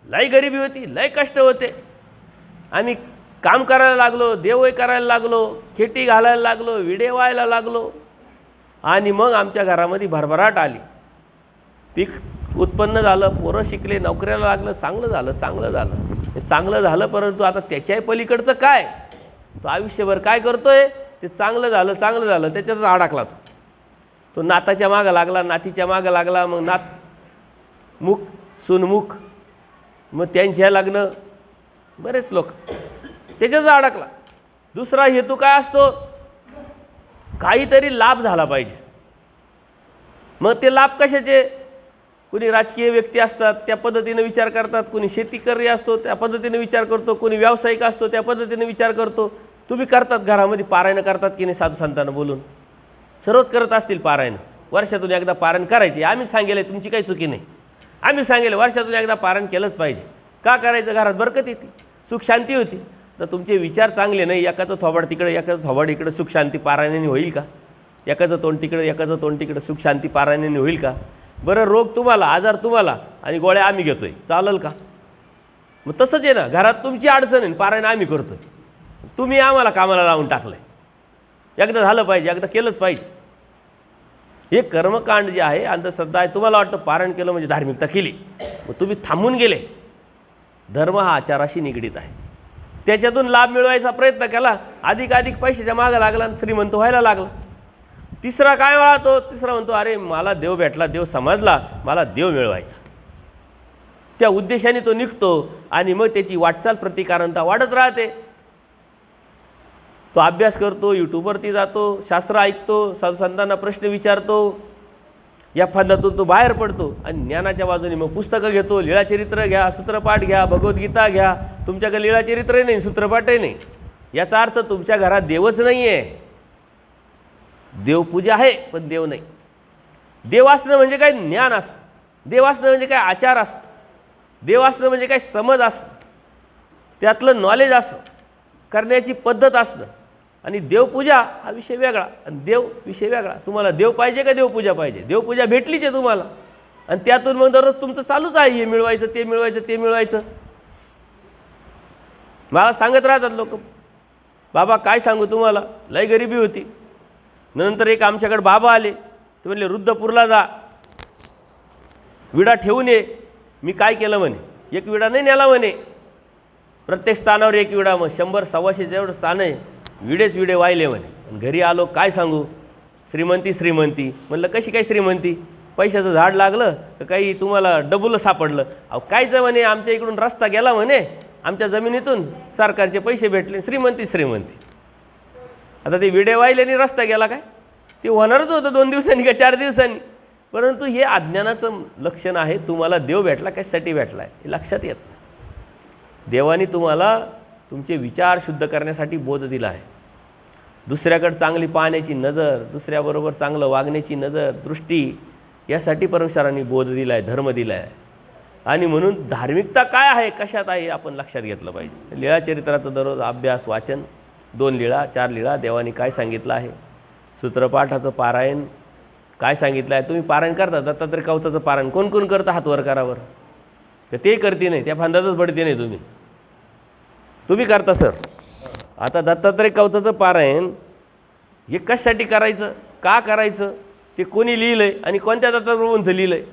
लय गरिबी होती, लय कष्ट होते, आम्ही काम करायला लागलो, देवही करायला लागलो, खेटी घालायला लागलो, विडे व्हायला लागलो, आणि मग आमच्या घरामध्ये भरभराट आली, पीक उत्पन्न झालं, पोरं शिकले, नोकऱ्याला लागलं, चांगलं झालं, चांगलं झालं, हे चांगलं झालं. परंतु आता त्याच्याही पलीकडचं काय, तो आयुष्यभर काय करतोय, ते चांगलं झालं, चांगलं झालं, त्याच्यातच अडकला तो नाताच्या मागं लागला, नातीच्या मागं लागला, मग नात मुख सुनमुख, मग त्यांच्या लग्न, बरेच लोक त्याच्यातच अडकला. दुसरा हेतू काय असतो, काहीतरी लाभ झाला पाहिजे. मग ते लाभ कशाचे, कोणी राजकीय व्यक्ती असतात त्या पद्धतीने विचार करतात, कोणी शेतकरी असतो त्या पद्धतीने विचार करतो, कोणी व्यावसायिक असतो त्या पद्धतीने विचार करतो. तुम्ही करतात घरामध्ये पारायण करतात की नाही साधू संतांना बोलून? सर्वच करत असतील पारायण. वर्षातून एकदा पारायण करायचे. आम्ही सांगेल तुमची काही चुकी नाही. आम्ही सांगेल वर्षातून एकदा पारायण केलंच पाहिजे. का करायचं? घरात बरकत येते, सुख शांती होती. तर तुमचे विचार चांगले नाही, एकाचं थोबाड तिकडे एकाचं थोबाड इकडे, सुख शांती पारायणाने होईल का? एकाचं तोंड तिकडे एकाचं तोंड तिकडे, सुख शांती पारायणाने होईल का? बरं, रोग तुम्हाला, आजार तुम्हाला आणि गोळ्या आम्ही घेतोय, चालेल का? मग तसंच आहे ना, घरात तुमची अडचण आहे, पारायण आम्ही करतोय, तुम्ही आम्हाला कामाला लावून टाकलं आहे. एकदा झालं पाहिजे, एकदा केलंच पाहिजे. हे कर्मकांड जे आहे, अंधश्रद्धा आहे. तुम्हाला वाटतं पारायण केलं म्हणजे धार्मिकता केली, मग तुम्ही थांबून गेले. धर्म हा आचाराशी निगडीत आहे. त्याच्यातून लाभ मिळवायचा प्रयत्न केला, अधिक पैशाच्या मागं लागला आणि श्रीमंत व्हायला लागला. तिसरा काय वाळतो? तिसरा म्हणतो अरे मला देव भेटला, देव समजला, मला देव मिळवायचा. त्या उद्देशाने तो निघतो आणि मग त्याची वाटचाल प्रतिकारणता वाढत राहते. तो अभ्यास करतो, यूट्यूबवरती जातो, शास्त्र ऐकतो, साधू संतांना प्रश्न विचारतो. या फंदातून तो बाहेर पडतो आणि ज्ञानाच्या बाजूने मग पुस्तकं घेतो. लीळाचरित्र घ्या, सूत्रपाठ घ्या, भगवद्गीता घ्या. तुमच्याकडे लीळाचरित्रही नाही, सूत्रपाठही नाही. याचा अर्थ तुमच्या घरात देवच नाही आहे. देवपूजा आहे पण देव नाही. देव असणं म्हणजे काय? ज्ञान असतं. देव असणं म्हणजे काय? आचार असतं. देव असणं म्हणजे काय? समज असतं, त्यातलं नॉलेज असतं, करण्याची पद्धत असणं. आणि देवपूजा हा विषय वेगळा आणि देव विषय वेगळा. तुम्हाला देव पाहिजे का देवपूजा पाहिजे? देवपूजा भेटलीच आहे तुम्हाला आणि त्यातून मग दररोज तुमचं चालूच आहे, हे मिळवायचं, ते मिळवायचं, ते मिळवायचं. मला सांगत राहतात लोक, बाबा काय सांगू तुम्हाला, लय गरिबी होती. नंतर एक आमच्याकडे बाबा आले, ते म्हणले रुद्धपूरला जा, विडा ठेवून ये. मी काय केलं म्हणे, एक विडा नाही नेला म्हणे, प्रत्येक स्थानावर एक विडा. मग 100-125 जेवढं स्थान आहे, विडेच विडे वाहिले म्हणे. घरी आलो, काय सांगू, श्रीमंती श्रीमंती. म्हणलं कशी काय श्रीमंती? पैशाचं झाड लागलं तर काही तुम्हाला डबुलं सापडलं? अहो कायच म्हणे, आमच्या इकडून रस्ता गेला म्हणे, आमच्या जमिनीतून सरकारचे पैसे भेटले, श्रीमंती श्रीमंती. आता ते विडे वाहिल्याने रस्ता गेला काय? ते होणारच होतं 2 दिवसांनी का 4 दिवसांनी. परंतु हे अज्ञानाचं लक्षण आहे. तुम्हाला देव भेटला कशासाठी भेटला आहे हे लक्षात येत नाही. देवाने तुम्हाला तुमचे विचार शुद्ध करण्यासाठी बोध दिला आहे. दुसऱ्याकडे चांगली पाहण्याची नजर, दुसऱ्याबरोबर चांगलं वागण्याची नजर, दृष्टी, यासाठी परमेश्वरांनी बोध दिला आहे, धर्म दिला आहे. आणि म्हणून धार्मिकता काय आहे, कशात आहे, आपण लक्षात घेतलं पाहिजे. लीळाचरित्राचं दररोज अभ्यास, वाचन, 2 लीळा 4 लीळा देवाने काय सांगितलं आहे, सूत्रपाठाचं पारायण काय सांगितलं आहे. तुम्ही पारायण करता, दत्तात्रय कवचाचं पारायण कोण कोण करता? हात वर करावर. तर ते करते नाही, त्या फांदातच पडते नाही. तुम्ही करता सर. आता दत्तात्रय कवचाचं पारायण हे कशासाठी करायचं, का करायचं, ते कोणी लिहिलं आहे आणि कोणत्या दत्तात्रयांचं लिहिलं आहे?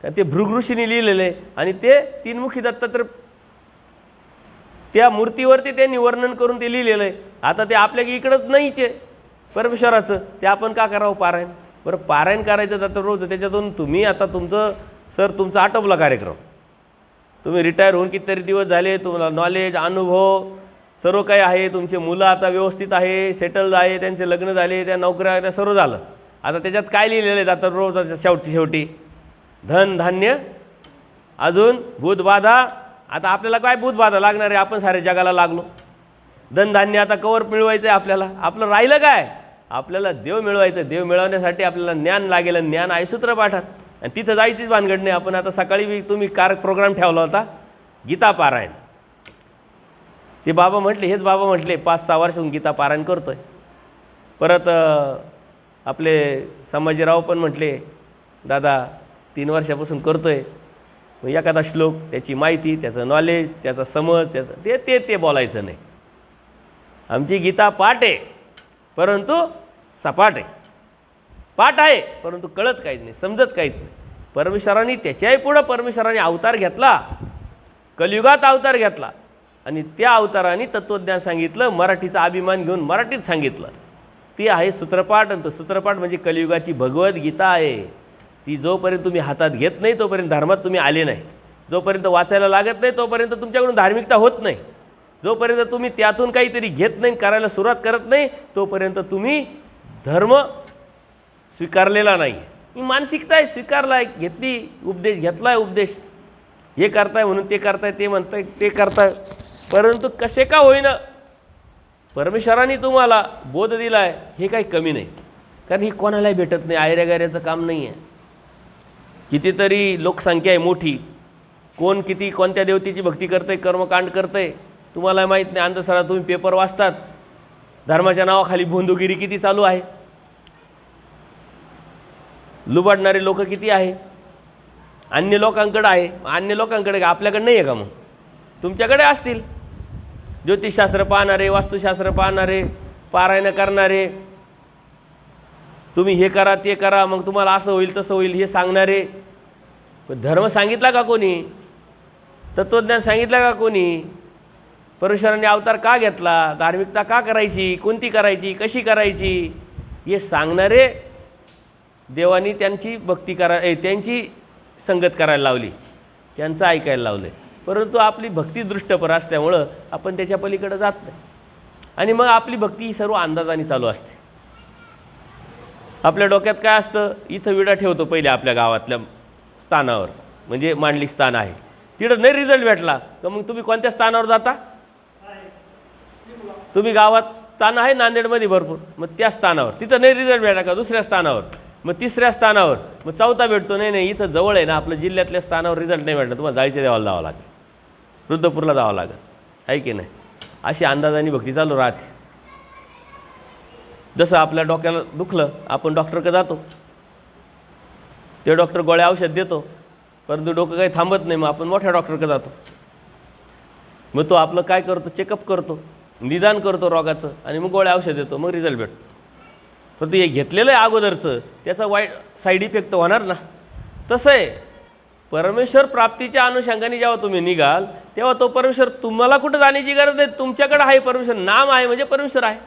कारण ते भृगऋषींनी लिहिलेलं आहे आणि ते 3मुखी दत्तात्रय त्या मूर्तीवरती त्यांनी वर्णन करून ते लिहिलेलं आहे. आता ते आपल्या इकडंच नाहीच आहे परमेश्वराचं, ते आपण का करावं पारायण? बरं, पारायण करायचं जातं रोज. त्याच्यातून तुम्ही आता तुमचा आटोपला कार्यक्रम, तुम्ही रिटायर होऊन कितीतरी दिवस झाले, तुम्हाला नॉलेज, अनुभव सर्व काही आहे. तुमचे मुलं आता व्यवस्थित आहे, सेटल्ड आहे, त्यांचे लग्न झाले, त्या नोकऱ्या सर्व झालं. आता त्याच्यात काय लिहिलेलं आहे आता रोज शेवटी धन धान्य अजून भूतबाधा. आता आपल्याला काय भूतबाधा लागणार आहे? आपण सारे जगाला लागलो. धनधान्य आता कवर मिळवायचं आहे आपल्याला. आपलं राहिलं काय? आपल्याला देव मिळवायचं. देव मिळवण्यासाठी आपल्याला ज्ञान लागेल. ज्ञान आहे सूत्रपाठात आणि तिथं जायचीच भानगड नाही. आपण आता सकाळी तुम्ही प्रोग्राम ठेवला होता गीता पारायण. ते बाबा म्हटले, हेच बाबा म्हटले 5-6 वर्षाहून गीता पारायण करतोय. परत आपले संभाजीराव पण म्हटले दादा 3 वर्षापासून करतोय. मग एखादा श्लोक, त्याची माहिती, त्याचं नॉलेज, त्याचा समज, त्याचं ते बोलायचं नाही. आमची गीता पाठ आहे परंतु सपाट आहे. पाठ आहे परंतु कळत काहीच नाही, समजत काहीच नाही. परमेश्वरांनी त्याच्याही पुढं परमेश्वरांनी अवतार घेतला, कलियुगात अवतार घेतला आणि त्या अवताराने तत्त्वज्ञान सांगितलं. मराठीचा अभिमान घेऊन मराठीत सांगितलं. ती आहे सूत्रपाठ. आणि तो सूत्रपाठ म्हणजे कलियुगाची भगवद्गीता आहे. ती जोपर्यंत तुम्ही हातात घेत नाही तोपर्यंत धर्मात तुम्ही आले नाही. जोपर्यंत वाचायला लागत नाही तोपर्यंत तुमच्याकडून धार्मिकता होत नाही. जोपर्यंत तुम्ही त्यातून काहीतरी घेत नाही, करायला सुरुवात करत नाही, तोपर्यंत तुम्ही धर्म स्वीकारलेला नाही. ही मानसिकता आहे, स्वीकारला आहे, घेतली, उपदेश घेतला आहे, उपदेश हे करताय म्हणून ते करताय, ते म्हणताय ते करताय, परंतु कसे का होईना परमेश्वराने तुम्हाला बोध दिला आहे हे काही कमी नाही, कारण ही कोणालाही भेटत नाही, आयऱ्यागायऱ्याचं काम नाही आहे. कितीतरी लोकसंख्या आहे मोठी, कोण किती कोणत्या देवतेची भक्ती करतंय, कर्मकांड करतंय तुम्हाला माहीत नाही. अंधश्रद्धा तुम्ही पेपर वाचतात, धर्माच्या नावाखाली भोंदूगिरी किती चालू आहे, लुबाडणारे लोक किती आहे, अन्य लोकांकडे आहे. अन्य लोकांकडे का आपल्याकडे नाही आहे का? मग तुमच्याकडे असतील, ज्योतिषशास्त्र पाहणारे, वास्तुशास्त्र पाहणारे, पारायण करणारे, तुम्ही हे करा ते करा मग तुम्हाला असं होईल तसं होईल हे सांगणारे. पण धर्म सांगितला का कोणी? तत्त्वज्ञान सांगितलं का कोणी? परमेश्वराने अवतार का घेतला, धार्मिकता का करायची, कोणती करायची, कशी करायची हे सांगणारे देवानी त्यांची भक्ती त्यांची संगत करायला लावली, त्यांचं ऐकायला लावलं. परंतु आपली भक्ती दृष्टपर असल्यामुळं आपण त्याच्या पलीकडे जात नाही, आणि मग आपली भक्ती ही सर्व अंदाजाने चालू असते. आपल्या डोक्यात काय असतं, इथं विडा ठेवतो पहिले आपल्या गावातल्या स्थानावर, म्हणजे मांडलिक स्थान आहे, तिथं नाही रिझल्ट भेटला तर मग तुम्ही कोणत्या स्थानावर जाता? तुम्ही गावात स्थान आहे नांदेडमध्ये भरपूर, मग त्या स्थानावर, तिथं नाही रिझल्ट भेटला का दुसऱ्या स्थानावर, मग तिसऱ्या स्थानावर, मग चौथा भेटतो, नाही नाही इथं जवळ आहे ना आपलं जिल्ह्यातल्या स्थानावर रिझल्ट नाही भेटला, तुम्हाला जायच्या देवाला जावं लागेल, रुद्रपूरला जावं लागेल, आहे की नाही? अशी अंदाजाने भक्ती चालू राहते. जसं आपल्या डोक्याला दुखलं आपण डॉक्टरकडे जातो, ते डॉक्टर गोळ्या औषध देतो, परंतु डोकं काही थांबत नाही, मग आपण मोठ्या डॉक्टरकडे जातो, मग तो आपलं काय करतो, चेकअप करतो, निदान करतो रोगाचं, आणि मग गोळ्या औषध देतो, मग रिझल्ट भेटतो. परंतु हे घेतलेलं आहे अगोदरचं, त्याचा वाईट साईड इफेक्ट तर होणार ना. तसं आहे परमेश्वर प्राप्तीच्या अनुषंगाने जेव्हा तुम्ही निघाल तेव्हा तो परमेश्वर तुम्हाला कुठं जाण्याची गरज नाही, तुमच्याकडे आहे परमेश्वर. नाम आहे म्हणजे परमेश्वर आहे,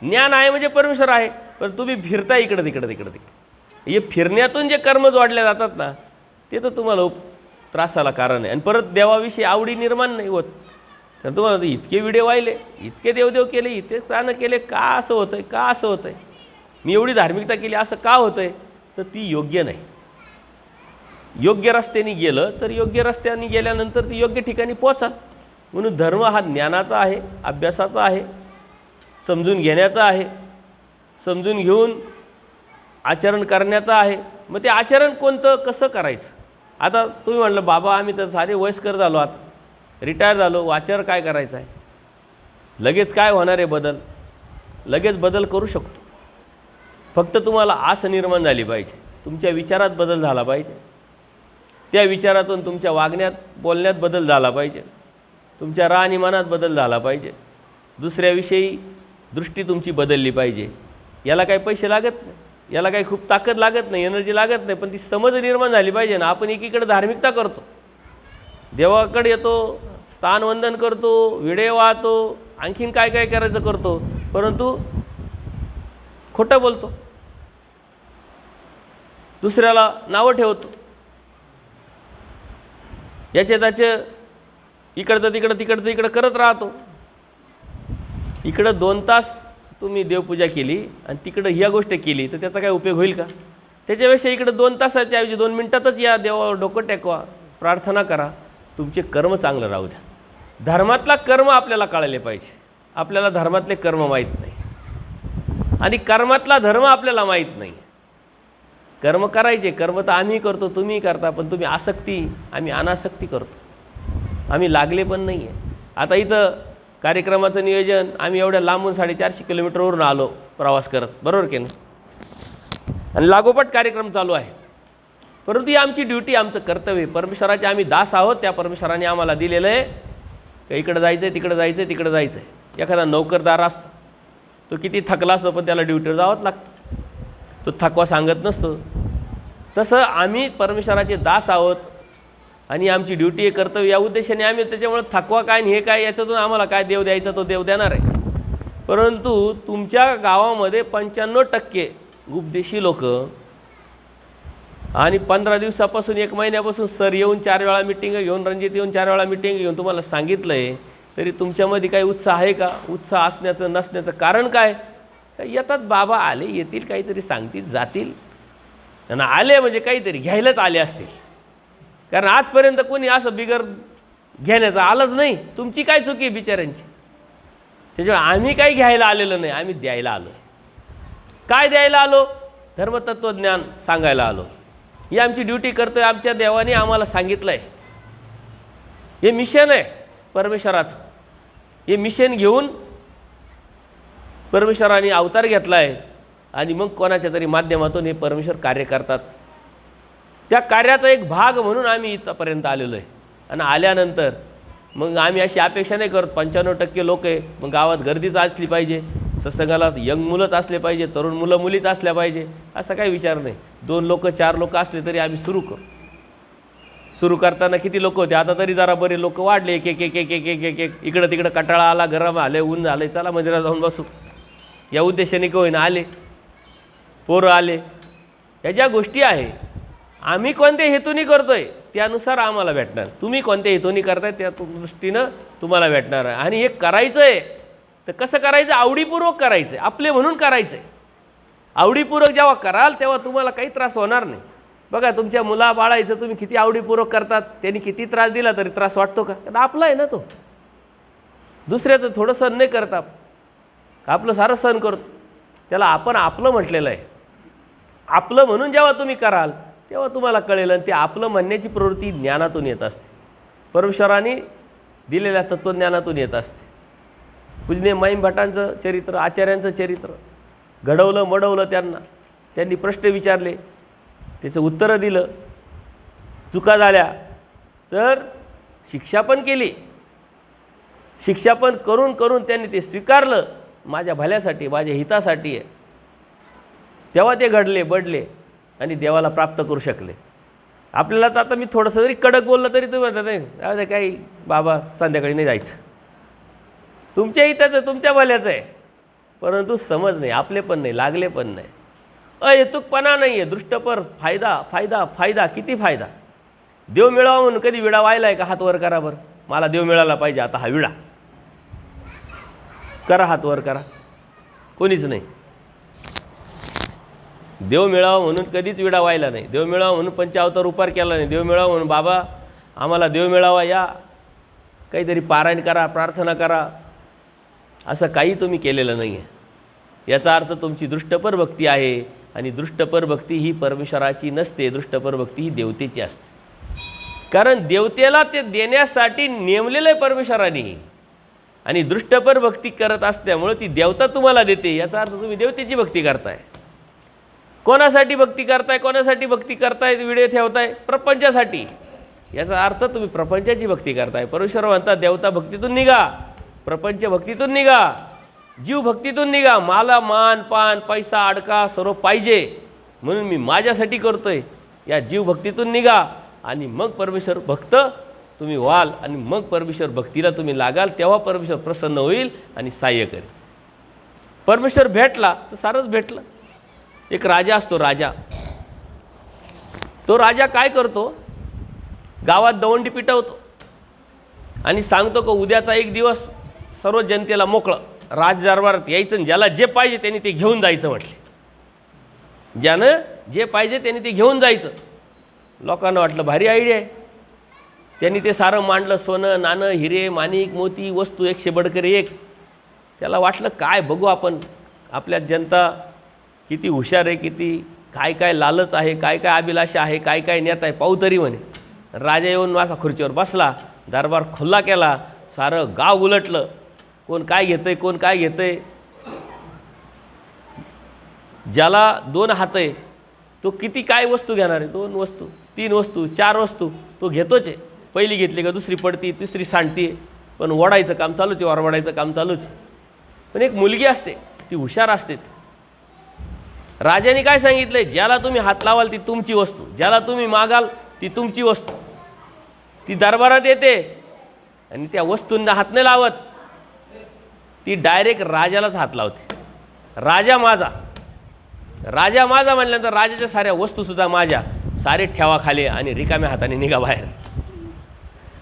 ज्ञान आहे म्हणजे परमेश्वर आहे, पण तुम्ही फिरता इकडं तिकडं तिकडं तिकडे. हे फिरण्यातून जे कर्म जोडले जातात ना ते तर तुम्हाला त्रासाला कारण आहे, आणि परत देवाविषयी आवडी निर्माण नाही होत. तर तुम्हाला इतके व्हिडिओ वाहिले, इतके देवदेव केले, इतके स्थानं केले, का असं होतं आहे, का असं होतं आहे, मी एवढी धार्मिकता केली असं का होतं आहे, तर ती योग्य नाही. योग्य रस्त्याने गेलं तर योग्य रस्त्याने गेल्यानंतर ती योग्य ठिकाणी पोचाल. म्हणून धर्म हा ज्ञानाचा आहे, अभ्यासाचा आहे, समजून घेण्याचा आहे, समजून घेऊन आचरण करण्याचा आहे. मग ते आचरण कोणतं, कसं करायचं? आता तुम्ही म्हटलं बाबा आम्ही तर सारे वयस्कर झालो, आता रिटायर झालो, आचरण काय करायचं आहे? लगेच काय होणार आहे बदल? लगेच बदल करू शकतो, फक्त तुम्हाला आस निर्माण झाली पाहिजे, तुमच्या विचारात बदल झाला पाहिजे, त्या विचारातून तुमच्या वागण्यात बोलण्यात बदल झाला पाहिजे, तुमच्या राहणीमानात बदल झाला पाहिजे, दुसऱ्याविषयी दृष्टी तुमची बदलली पाहिजे. याला काही पैसे लागत नाही, याला काही खूप ताकद लागत नाही, एनर्जी लागत नाही, पण ती समज निर्माण झाली पाहिजे ना. आपण एकीकडे धार्मिकता करतो, देवाकडे येतो, स्थानवंदन करतो, विडे वाहतो, आणखीन काय काय करायचं करतो, परंतु खोटं बोलतो, दुसऱ्याला नावं ठेवतो, याचे त्याचे इकडचं तिकडं तिकडचं इकडं करत राहतो. इकडं 2 तास तुम्ही देवपूजा केली आणि तिकडं ह्या गोष्ट केली तर त्याचा काय उपयोग होईल का? त्याच्यापेक्षा इकडं 2 तासाच्या ऐवजी 2 मिनटातच या देवावर डोकं टेकवा, प्रार्थना करा, तुमचे कर्म चांगलं राहू द्या. धर्मातला कर्म आपल्याला कळले पाहिजे. आपल्याला धर्मातले कर्म माहीत नाही आणि कर्मातला धर्म आपल्याला माहीत नाही. कर्म करायचे, कर्म तर आम्ही करतो, तुम्ही करता, पण तुम्ही आसक्ती, आम्ही अनासक्ती करतो, आम्ही लागले पण नाही आहे. आता इथं कार्यक्रमाचं नियोजन आम्ही एवढ्या लांबून 450 किलोमीटरवरून आलो प्रवास करत, बरोबर की नाही, आणि लागोपाठ कार्यक्रम चालू आहे, परंतु ही आमची ड्युटी, आमचं कर्तव्य. परमेश्वराचे आम्ही दास आहोत, त्या परमेश्वराने आम्हाला दिलेलं आहे का इकडं जायचं आहे, तिकडं जायचं आहे, तिकडं जायचं आहे. एखादा नोकरदार असतो, तो किती थकला असतो पण त्याला ड्युटीवर जावंच लागतं, तो थकवा सांगत नसतो. तसं आम्ही परमेश्वराचे दास आहोत आणि आमची ड्युटी आहे, कर्तव्य, या उद्देशाने आम्ही, त्याच्यामुळे थकवा काय आणि हे काय याच्यातून आम्हाला काय देव द्यायचा तो देव देणार आहे. परंतु तुमच्या गावामध्ये 95% उपदेशी लोक आणि 15 दिवसापासून 1 महिन्यापासून सर येऊन 4 वेळा मिटिंग घेऊन, रणजित येऊन 4 वेळा मिटिंग घेऊन तुम्हाला सांगितलं आहे, तरी तुमच्यामध्ये काही उत्साह आहे का? उत्साह असण्याचं नसण्याचं कारण काय? येतात बाबा, आले, येतील, काहीतरी सांगतील, जातील. आणि आले म्हणजे काहीतरी घ्यायलाच आले असतील, कारण आजपर्यंत कोणी असं बिगर घेण्याचं आलंच नाही. तुमची काय चुकी आहे बिचाऱ्यांची? त्याच्यामुळे आम्ही काही घ्यायला आलेलो नाही, आम्ही द्यायला आलो. काय द्यायला आलो? धर्मतत्वज्ञान सांगायला आलो. ही आमची ड्युटी करतोय. आमच्या देवाने आम्हाला सांगितलं आहे. हे मिशन आहे परमेश्वराचं. हे मिशन घेऊन परमेश्वराने अवतार घेतला आहे आणि मग कोणाच्या तरी माध्यमातून हे परमेश्वर कार्य करतात. त्या कार्याचा एक भाग म्हणून आम्ही इथंपर्यंत आलेलो आहे. आणि आल्यानंतर मग आम्ही अशी अपेक्षा नाही करत 95% लोक आहे, मग गावात गर्दीच असली पाहिजे, सत्संगाला यंग मुलंच असले पाहिजे, तरुण मुलं मुलीच असल्या पाहिजे, असा काही विचार नाही. 2 लोक 4 लोक असले तरी आम्ही सुरू करू. सुरू करताना किती लोक होते? आता तरी जरा बरे लोक वाढले. एक एक एक एक एक एक एक एक इकडं तिकडं कंटाळा आला, गरम आले, ऊन झालं, चला मंदिरात जाऊन बसू या उद्देशाने का होईना आले, पोरं आले. या ज्या गोष्टी आहे आम्ही कोणत्या हेतूने करतोय त्यानुसार आम्हाला भेटणार. तुम्ही कोणत्या हेतूने करताय त्या दृष्टीनं तुम्हाला भेटणार आहे. आणि हे करायचं आहे तर कसं करायचं? आवडीपूर्वक करायचं आहे, आपले म्हणून करायचं आहे. आवडीपूर्वक जेव्हा कराल तेव्हा तुम्हाला काही त्रास होणार नाही. बघा तुमच्या मुलाबाळाचं तुम्ही किती आवडीपूर्वक करतात, त्यांनी किती त्रास दिला तरी त्रास वाटतो का? कारण आपला आहे ना तो. दुसऱ्याचं थोडं सहन नाही करता, आपलं सारं सहन करतो. त्याला आपण आपलं म्हटलेलं आहे. आपलं म्हणून जेव्हा तुम्ही कराल तेव्हा तुम्हाला कळेल. आणि ते आपलं म्हणण्याची प्रवृत्ती ज्ञानातून येत असते, परमेश्वराने दिलेल्या तत्त्वज्ञानातून येत असते. पूजनीय माईम भटांचं चरित्र, आचार्यांचं चरित्र घडवलं मडवलं त्यांना. त्यांनी प्रश्न विचारले, त्याचं उत्तरं दिलं. चुका झाल्या तर शिक्षा पण केली. शिक्षा पण करून करून त्यांनी ते स्वीकारलं, माझ्या भल्यासाठी, माझ्या हितासाठी आहे. तेव्हा ते घडले बडले आणि देवाला प्राप्त करू शकले. आपल्याला तर आता मी थोडंसं जरी कडक बोललं तरी तुम्ही म्हणता नाही काही बाबा संध्याकाळी नाही जायचं. तुमच्या हिताचं तुमच्या भल्याचं आहे, परंतु समज नाही, आपले पण नाही, लागले पण नाही, अहेतुकपणा नाही आहे. दृष्टपर फायदा फायदा फायदा, किती फायदा. देव मिळावा म्हणून कधी विडा व्हायला आहे का? हात वर करा बरं, मला देव मिळाला पाहिजे, आता हा विडा करा, हात वर करा. कोणीच नाही. देव मिळावा म्हणून कधीच विडा व्हायला नाही. देव मिळावा म्हणून पंचावतार उपार केला नाही. देव मिळावा म्हणून बाबा आम्हाला देव मिळावा या काहीतरी पारायण करा, प्रार्थना करा, असं काही तुम्ही केलेलं नाही आहे. याचा अर्थ तुमची दृष्टपर भक्ती आहे. आणि दृष्टपर भक्ती ही परमेश्वराची नसते, दृष्टपर भक्ती ही देवतेची असते. कारण देवतेला ते देण्यासाठी नेमलेलं आहे परमेश्वराने. आणि दृष्टपर भक्ती करत असल्यामुळे ती देवता तुम्हाला देते. याचा अर्थ तुम्ही देवतेची भक्ती करताय. कोणासाठी भक्ती करताय? कोणासाठी भक्ती करताय? विडे ठेवताय प्रपंचासाठी. याचा अर्थ तुम्ही प्रपंचाची भक्ती करताय. परमेश्वर म्हणतात देवता भक्तीतून निघा, प्रपंच भक्तीतून निघा, जीव भक्तीतून निघा. मला मान पान पैसा अडका सर्व पाहिजे म्हणून मी माझ्यासाठी करतोय. या जीव भक्तीतून निघा आणि मग परमेश्वर भक्त तुम्ही व्हाल. आणि मग परमेश्वर भक्तीला तुम्ही लागाल, तेव्हा परमेश्वर प्रसन्न होईल आणि सहाय्य करेल. परमेश्वर भेटला तर सारंच भेटलं. एक राजा असतो, राजा. तो राजा काय करतो? गावात दवंडी पिटवतो आणि सांगतो की उद्याचा एक दिवस सर्व जनतेला मोकळं राजदरबारात यायचं, ज्याला जे पाहिजे त्यांनी ते घेऊन जायचं म्हटले. ज्यानं जे पाहिजे त्यांनी ते घेऊन जायचं. लोकांना वाटलं भारी आयडिया आहे. त्यांनी ते सारं मांडलं, सोनं नाणं हिरे माणिक मोती वस्तू 100 बडकर 1. त्याला वाटलं काय बघू आपण, आपल्या जनता किती हुशार आहे, किती काय काय लालच आहे, काय काय अभिलाषा आहे, काय काय नेत आहे, पाहू तरी म्हणे. राजा येऊन माझा खुर्चीवर बसला, दरबार खुल्ला केला, सारं गाव उलटलं. कोण काय घेतंय, कोण काय घेतंय. ज्याला 2 हात आहे तो किती काय वस्तू घेणार आहे? 2 वस्तू 3 वस्तू 4 वस्तू तो घेतोच आहे. पहिली घेतली का दुसरी पडती, तिसरी सांडती, पण ओढायचं काम चालूच आहे, वरवडायचं काम चालूच आहे. पण एक मुलगी असते, ती हुशार असते. राजाने काय सांगितलंय? ज्याला तुम्ही हात लावाल ती तुमची वस्तू, ज्याला तुम्ही मागाल ती तुमची वस्तू. ती दरबारात येते आणि त्या वस्तूंना हात नाही लावत, ती डायरेक्ट राजालाच हात लावते. राजा माझा, राजा माझा म्हणल्यानंतर राजाच्या साऱ्या वस्तूसुद्धा माझ्या, सारे ठेवा खाली आणि रिकाम्या हाताने निघा बाहेर.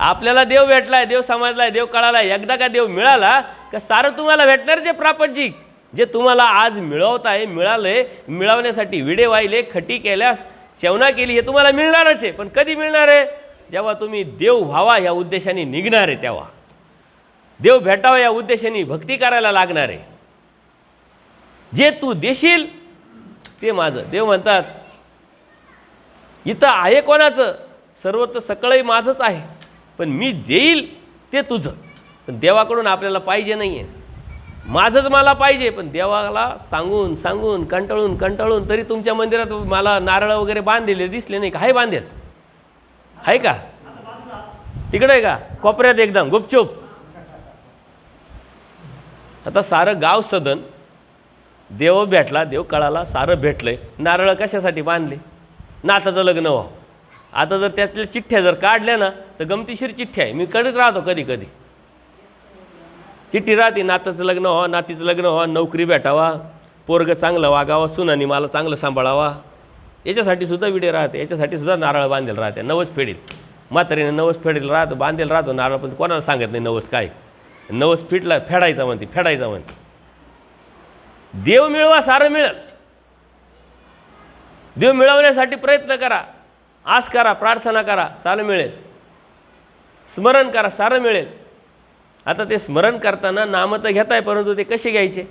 आपल्याला देव भेटलाय, देव समजलाय, देव कळालाय. एकदा का देव मिळाला का सारं तुम्हाला भेटणार. जे प्रापंचिक जे तुम्हाला आज मिळवत आहे, मिळालंय, मिळवण्यासाठी विडे वाहिले, खटी केल्यास सेवना केली, हे तुम्हाला मिळणारच आहे. पण कधी मिळणार आहे? जेव्हा तुम्ही देव व्हावा या उद्देशाने निघणार आहे, तेव्हा देव भेटावा या उद्देशाने भक्ती करायला लागणार आहे. जे तू देशील ते माझं. देव म्हणतात इथं आहे कोणाचं? सर्व तर सगळंही माझंच आहे, पण मी देईल ते तुझं. पण देवाकडून आपल्याला पाहिजे नाही आहे, माझंच मला पाहिजे. पण देवाला सांगून सांगून कंटाळून तरी तुमच्या मंदिरात मला नारळ वगैरे बांधलेले दिसले नाही का? आहे बांधेल? आहे का? तिकडे आहे का? कोपऱ्यात एकदम गुपचूप. आता सारं गाव सदन देव भेटला, देव कळाला, सारं भेटलंय. नारळ कशासाठी बांधले? नाताचं लग्न व्हावं. आता जर त्यातल्या चिठ्ठ्या जर काढल्या ना तर गमतीशीर चिठ्ठ्या आहे. मी करत राहतो कधी कधी चिठ्ठी राहते, नाताचं लग्न व्हावं, नातीचं लग्न व्हावं, नोकरी भेटावा, पोरगं चांगलं वागावं, सुनानी मला चांगलं सांभाळावा, याच्यासाठी सुद्धा विडे राहते. याच्यासाठी सुद्धा नारळ बांधेल राहते. नवस फेडील, म्हातारीने नवस फेडेल राहतो, बांधेल राहतो नारळ. पण कोणाला सांगत नाही नवस काय. नवस फिटला फेडायचा म्हणते, फेडायचा म्हणते. देव मिळवा, सारं मिळेल. देव मिळवण्यासाठी प्रयत्न करा, आस करा, प्रार्थना करा, सारं मिळेल. स्मरण करा, सारं मिळेल. आता ते स्मरण करताना नाम तर घेताय, परंतु ते कसे घ्यायचे?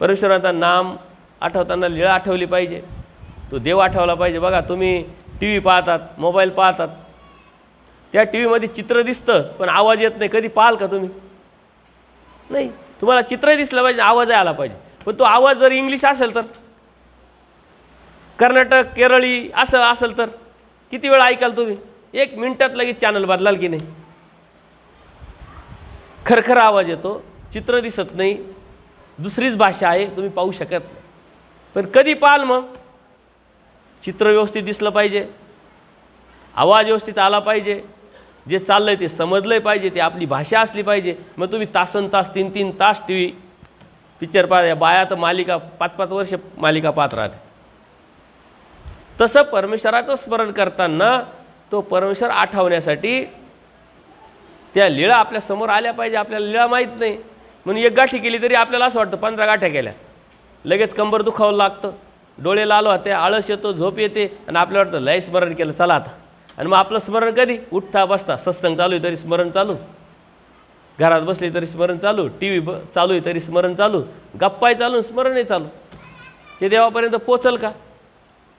परमेश्वराचा नाम आठवताना लीळा आठवली पाहिजे, तो देव आठवला पाहिजे. बघा, तुम्ही टी व्ही पाहतात, मोबाईल पाहतात, त्या टी व्हीमध्ये चित्र दिसतं पण आवाज येत नाही. कधी पाहाल का तुम्ही? नाही. तुम्हाला चित्र दिसलं पाहिजे, आवाज आला पाहिजे. पण तो आवाज जर इंग्लिश असेल तर, कर्नाटक केरळी असं असेल तर किती वेळ ऐकाल तुम्ही? 1 मिनिटात लगेच चॅनल बदलाल की नाही? खरखर आवाज येतो, चित्र दिसत नाही, दुसरीच भाषा आहे, तुम्ही पाहू शकत नाही. पण कधी पाहाल मग? चित्र व्यवस्थित दिसलं पाहिजे, आवाज व्यवस्थित आला पाहिजे, जे चाललंय ते समजलं पाहिजे, ते आपली भाषा असली पाहिजे. मग तुम्ही तासन तास 3-3 तास टी व्ही पिक्चर पाहता. बाया तर मालिका 5-5 वर्ष मालिका पाहत राहते. तसं परमेश्वराचं स्मरण करताना तो परमेश्वर आठवण्यासाठी त्या लीळा आपल्या समोर आल्या पाहिजे. आपल्याला लीळा माहीत नाही म्हणून 1 गाठी केली तरी आपल्याला असं वाटतं 15 गाठ्या केल्या, लगेच कंबर दुखावं लागतं, डोळे लाल होते, आळस येतो, झोप येते, आणि आपल्याला वाटतं लय स्मरण केलं, चला आता. आणि मग आपलं स्मरण कधी? उठता बसता. सत्संग चालू आहे तरी स्मरण चालू, घरात बसले तरी स्मरण चालू, टी व्ही चालू आहे तरी स्मरण चालू, गप्पाही चालू, स्मरणही चालू. ते देवापर्यंत पोचल का?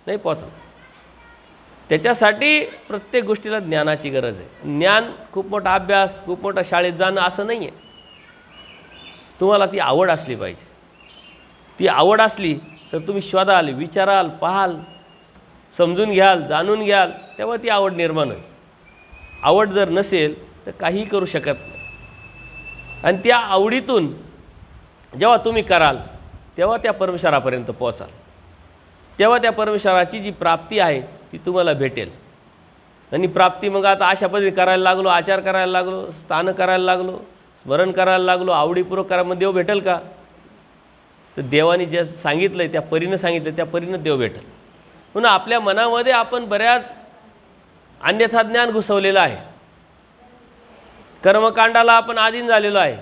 नाही पोचल. त्याच्यासाठी प्रत्येक गोष्टीला ज्ञानाची गरज आहे. ज्ञान खूप मोठा अभ्यास, खूप मोठा शाळेत जाणं असं नाही आहे. तुम्हाला ती आवड असली पाहिजे. ती आवड असली तर तुम्ही शोधाल, विचाराल, पाहाल, समजून घ्याल, जाणून घ्याल, तेव्हा ती आवड निर्माण होईल. आवड जर नसेल तर काहीही करू शकत नाही. आणि त्या आवडीतून जेव्हा तुम्ही कराल तेव्हा त्या परमेश्वरापर्यंत पोचाल, तेव्हा त्या परमेश्वराची जी प्राप्ती आहे ती तुम्हाला भेटेल. आणि प्राप्ती मग आता अशा पद्धतीने करायला लागलो, आचार करायला लागलो, स्थान करायला लागलो, स्मरण करायला लागलो, आवडीपूर्वक करा, मग देव भेटेल का? तर देवाने जे सांगितलं आहे त्या परीनं सांगितलं, त्या परीनं देव भेटेल. म्हणून आपल्या मनामध्ये आपण बऱ्याच अन्यथा ज्ञान घुसवलेलं आहे. कर्मकांडाला आपण अधीन झालेलो आहे,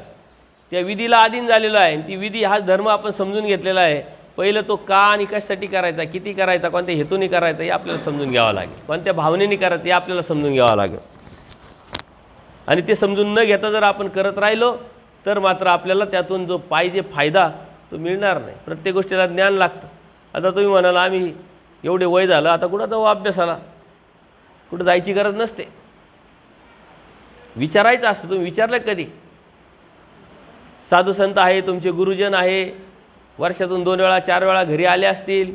त्या विधीला अधीन झालेलो आहे. ती विधी हा धर्म आपण समजून घेतलेला आहे. पहिलं तो का आणि कशासाठी करायचा, किती करायचा, कोणत्या हेतूने करायचा हे आपल्याला समजून घ्यावं लागेल, कोणत्या भावनेने करायचं हे आपल्याला समजून घ्यावं लागेल. आणि ते समजून न घेता जर आपण करत राहिलो तर मात्र आपल्याला त्यातून जो पाहिजे फायदा तो मिळणार नाही. प्रत्येक गोष्टीला ज्ञान लागतं. आता तुम्ही म्हणाल आम्ही एवढे वय झालं, आता कुठं जाऊ अभ्यासाला? कुठं जायची गरज नसते. विचारायचं असतं. तुम्ही विचारलं कधी? साधू संत आहे, तुमचे गुरुजन आहे, वर्षातून 2 वेळा 4 वेळा घरी आले असतील.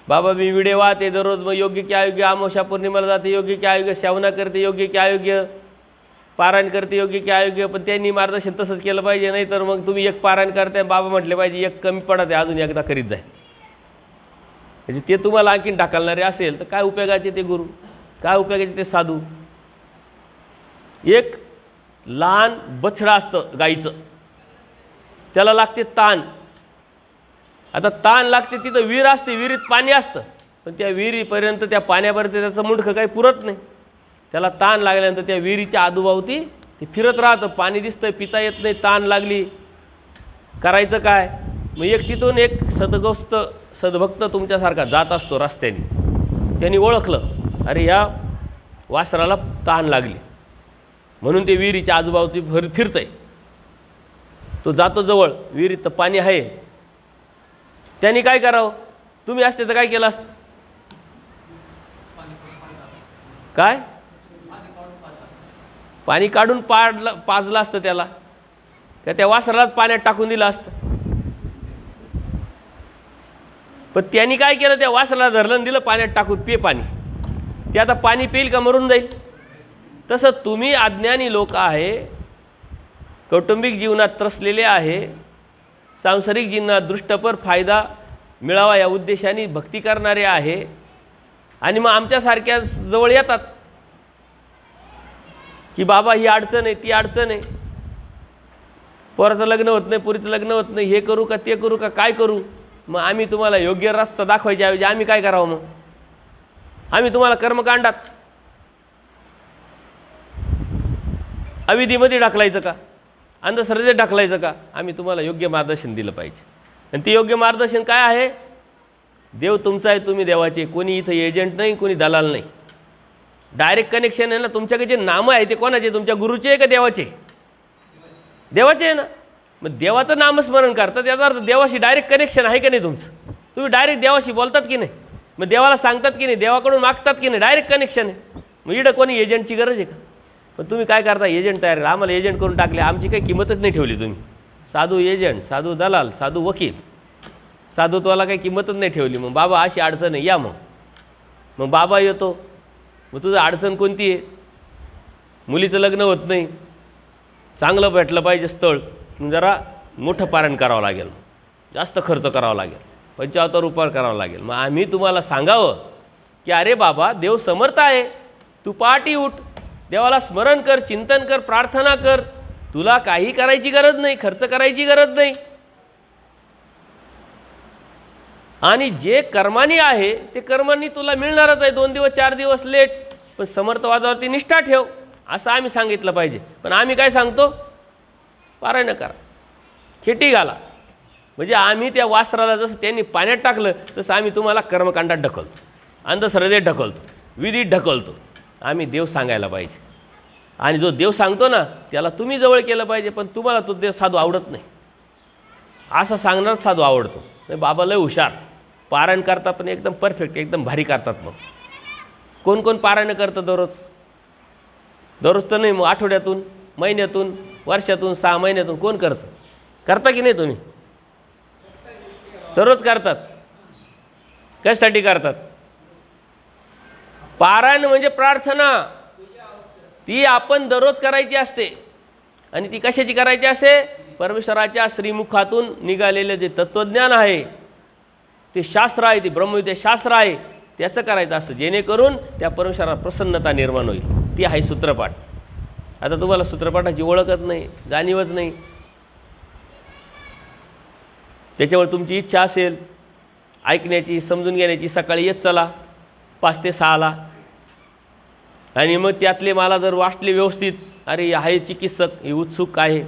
बाबा मी विडे वाहते दररोज, मग योग्य की अयोग्य, अमावस्या पौर्णिमेला जाते योग्य की अयोग्य, श्रावणा करते योग्य की अयोग्य, पारायण करते योग्य की अयोग्य. पण त्यांनी मार्गदर्शन तसंच केलं पाहिजे. नाही तर मग तुम्ही 1 पारायण करताय, बाबा म्हटले पाहिजे 1 कमी पडत आहे, अजून एकदा करीत जाय. म्हणजे ते तुम्हाला आणखीन ढकलणारे असेल तर काय उपयोगाचे ते गुरु, काय उपयोगाचे ते साधू? एक लहान बछडा असतं गाईचं, त्याला लागते ताण. आता ताण लागते, तिथं विहीर असते, विहिरीत पाणी असतं, पण त्या विहिरीपर्यंत, त्या पाण्यापर्यंत त्याचं मुंडकं काही पुरत नाही. त्याला ताण लागल्यानंतर त्या विहिरीच्या आजूबावती ते फिरत राहतं. पाणी दिसतंय, पिता येत नाही, ताण लागली, करायचं काय? मग एक तिथून एक सदग्रस्त सद्भक्त तुमच्यासारखा जात असतो रस्त्याने, त्यांनी ओळखलं अरे या वासराला तहान लागली म्हणून ते विहिरीच्या आजूबाजूची फिरतं आहे. तो जातो जवळ, विहिरीत तर पाणी आहे. त्यांनी काय करावं? तुम्ही असते तर काय केलं असतं? काय पाणी काढून पाजलं असतं त्याला, का त्या वासरालाच पाण्यात टाकून दिलं असतं? पण त्यांनी काय केलं? त्या वासराला धरलं आणि दिलं पाण्यात टाकून, पे पाणी. ते आता पाणी पिईल का मरून जाईल? तसं तुम्ही अज्ञानी लोक आहे, कौटुंबिक जीवनात त्रसलेले आहे, सांसारिक जीवनात दृष्टपर फायदा मिळावा या उद्देशाने भक्ती करणारे आहे, आणि मग आमच्यासारख्या जवळ येतात की बाबा ही अडचण आहे, ती अडचण आहे, पोराचं लग्न होत नाही, पुरीचं लग्न होत नाही, हे करू का ते करू का काय करू? मग आम्ही तुम्हाला योग्य रस्ता दाखवायच्या ऐवजी आम्ही काय करावं? मग आम्ही तुम्हाला कर्मकांडात अविधीमध्ये ढकलायचं का? अंधश्रद्धेत ढकलायचं का? आम्ही तुम्हाला योग्य मार्गदर्शन दिलं पाहिजे. आणि ते योग्य मार्गदर्शन काय आहे? देव तुमचा आहे, तुम्ही देवाचे. कोणी इथं एजंट नाही, कोणी दलाल नाही. डायरेक्ट कनेक्शन आहे ना. तुमच्याकडे जे नामं आहे ते कोणाचे? तुमच्या गुरुचे आहे का देवाचे? देवाचे आहे ना. मग देवाचं नामस्मरण करतात, त्याचा अर्थ देवाशी डायरेक्ट कनेक्शन आहे का नाही तुमचं? तुम्ही डायरेक्ट देवाशी बोलतात की नाही? मग देवाला सांगतात की नाही? देवाकडून मागतात की नाही? डायरेक्ट कनेक्शन आहे. मग इकडं कोणी एजंटची गरज आहे का? पण तुम्ही काय करता? एजंट तयार, आम्हाला एजंट करून टाकले, आमची काही किंमतच नाही ठेवली तुम्ही. साधू एजंट, साधू दलाल, साधू वकील, साधुत्वाला काही किंमतच नाही ठेवली. मग बाबा अशी अडचण आहे, या. मग बाबा येतो. मग तुझं अडचण कोणती आहे? मुलीचं लग्न होत नाही, चांगलं भेटलं पाहिजे स्थळ, जरा मोठं पारायण करावं लागेल, जास्त खर्च करावा लागेल, 75 रुपये करावं लागेल. मग आम्ही तुम्हाला सांगावं की अरे बाबा देव समर्थ आहे, तू पहाटे उठ, देवाला स्मरण कर, चिंतन कर, प्रार्थना कर, तुला काही करायची गरज नाही, खर्च करायची गरज नाही. आणि जे कर्मानी आहे ते कर्मांनी तुला मिळणारच आहे. 2 दिवस 4 दिवस लेट, पण समर्थवादावरती निष्ठा ठेव, असं आम्ही सांगितलं पाहिजे. पण आम्ही काय सांगतो? पारायण करा, खेटी घाला. म्हणजे आम्ही त्या वास्त्राला जसं त्यांनी पाण्यात टाकलं तसं आम्ही तुम्हाला कर्मकांडात ढकलतो, अंधश्रद्धेत ढकलतो, विधीत ढकलतो. आम्ही देव सांगायला पाहिजे. आणि जो देव सांगतो ना त्याला तुम्ही जवळ केलं पाहिजे. पण तुम्हाला तो देव साधू आवडत नाही, असं सांगणार साधू आवडतो. नाही बाबा लय हुशार, पारायण करतात पण एकदम परफेक्ट, एकदम भारी करतात. मग कोण कोण पारायण करतं दररोज? दररोज तर नाही, मग आठवड्यातून, महिन्यातून, वर्षातून, 6 महिन्यातून कोण करतं? करता की नाही तुम्ही? सर्वच करतात. कशासाठी करतात? पारायण म्हणजे प्रार्थना, ती आपण दररोज करायची असते. आणि ती कशाची करायची असते? परमेश्वराच्या श्रीमुखातून निघालेलं जे तत्त्वज्ञान आहे, ते शास्त्र आहे, ते ब्रह्मविद्या शास्त्र आहे, त्याचं करायचं असतं, जेणेकरून त्या परमेश्वराला प्रसन्नता निर्माण होईल. ती आहे सूत्रपाठ. आता तुम्हाला सूत्रपाठाची ओळखच नाही, जाणीवच नाही. त्याच्यावर तुमची इच्छा असेल ऐकण्याची, समजून घेण्याची, सकाळी येत चला 5 ते 6ला. आणि मग त्यातले मला जर वाटले व्यवस्थित, अरे आहे चिकित्सक, हे उत्सुक आहे,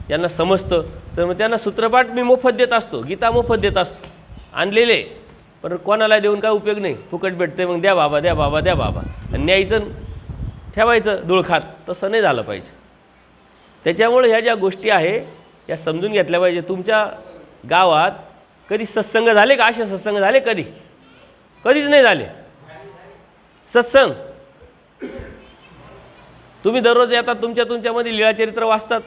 यांना समजतं, तर मग त्यांना सूत्रपाठ मी मोफत देत असतो, गीता मोफत देत असतो, आणलेले. पण कोणाला देऊन काय उपयोग नाही, फुकट भेटते, मग द्या बाबा, द्या बाबा, द्या बाबा, आणि न्यायचं ठेवायचं धुळखात. तसं नाही झालं पाहिजे. त्याच्यामुळे ह्या ज्या गोष्टी आहे या समजून घेतल्या पाहिजे. तुमच्या गावात कधी सत्संग झाले का? असे सत्संग झाले कधी? कधीच नाही झाले सत्संग. तुम्ही दररोज येतात, तुमच्यामध्ये लीळाचरित्र वाचतात,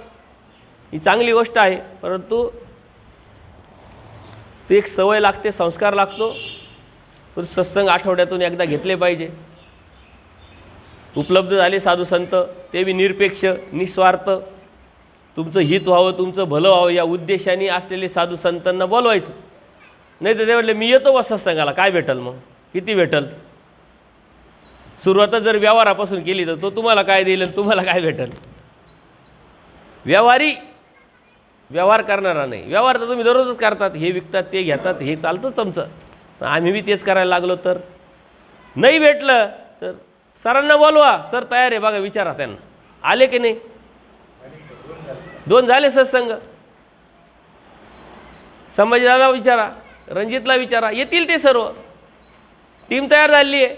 ही चांगली गोष्ट आहे. परंतु ती एक सवय लागते, संस्कार लागतो. पण सत्संग आठवड्यातून एकदा घेतले पाहिजे. उपलब्ध झाले साधू संत, ते बी निरपेक्ष, निस्वार्थ, तुमचं हित व्हावं, तुमचं भलं व्हावं या उद्देशाने असलेले साधू संतांना बोलवायचं. नाही तर ते म्हटले मी येतो बा सत्संगाला, काय भेटल मग? किती भेटल? सुरुवातच जर व्यवहारापासून केली तर तो तुम्हाला काय देईल आणि तुम्हाला काय भेटल? व्यवहार करणारा नाही. व्यवहार तर तुम्ही दररोजच करतात, हे विकतात, ते घेतात, हे चालतंच तुमचं. आम्ही बी तेच करायला लागलो तर नाही भेटलं तर सरांना बोलवा, सर तयार आहे बघा, विचारा त्यांना, आले की नाही? 2 झाले सत्संग. संभाजीदादा विचारा, रणजितला विचारा, येतील ते सर्व. टीम तयार झाली आहे.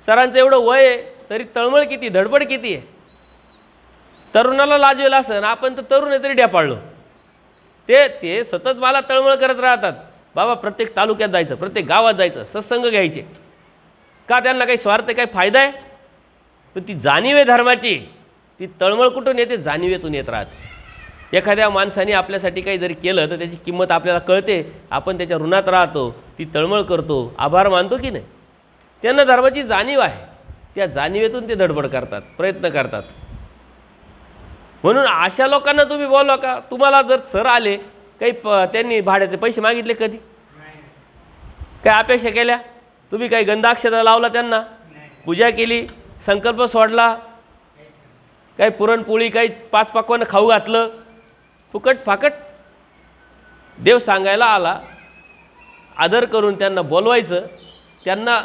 सरांचं एवढं वय आहे तरी तळमळ किती, धडपड किती आहे. तरुणाला लाजवेल असं, आपण तर तरुण आहे तरी ढ्यापाळलो. ते सतत मला तळमळ करत राहतात, बाबा प्रत्येक तालुक्यात जायचं, प्रत्येक गावात जायचं, सत्संग घ्यायचे. का त्यांना काही स्वार्थ, काही फायदा आहे? पण ती जाणीव आहे धर्माची. ती तळमळ कुठून येते? जाणीवेतून येत राहते. एखाद्या माणसाने आपल्यासाठी काही जरी केलं तर त्याची किंमत आपल्याला कळते, आपण त्याच्या ऋणात राहतो, ती तळमळ करतो, आभार मानतो की नाही. त्यांना धर्माची जाणीव आहे, त्या जाणीवेतून ते धडपड करतात, प्रयत्न करतात. म्हणून अशा लोकांना तुम्ही बोलवा का? तुम्हाला जर सर आले काही त्यांनी भाड्याचे पैसे मागितले कधी? काय अपेक्षा केल्या? तुम्ही काही गंधाक्षता लावला त्यांना, पूजा केली, संकल्प सोडला, काही पुरणपोळी काही 5 पाकवानं खाऊ घातलं, फुकट फाकट? देव सांगायला आला, आदर करून त्यांना बोलवायचं, त्यांना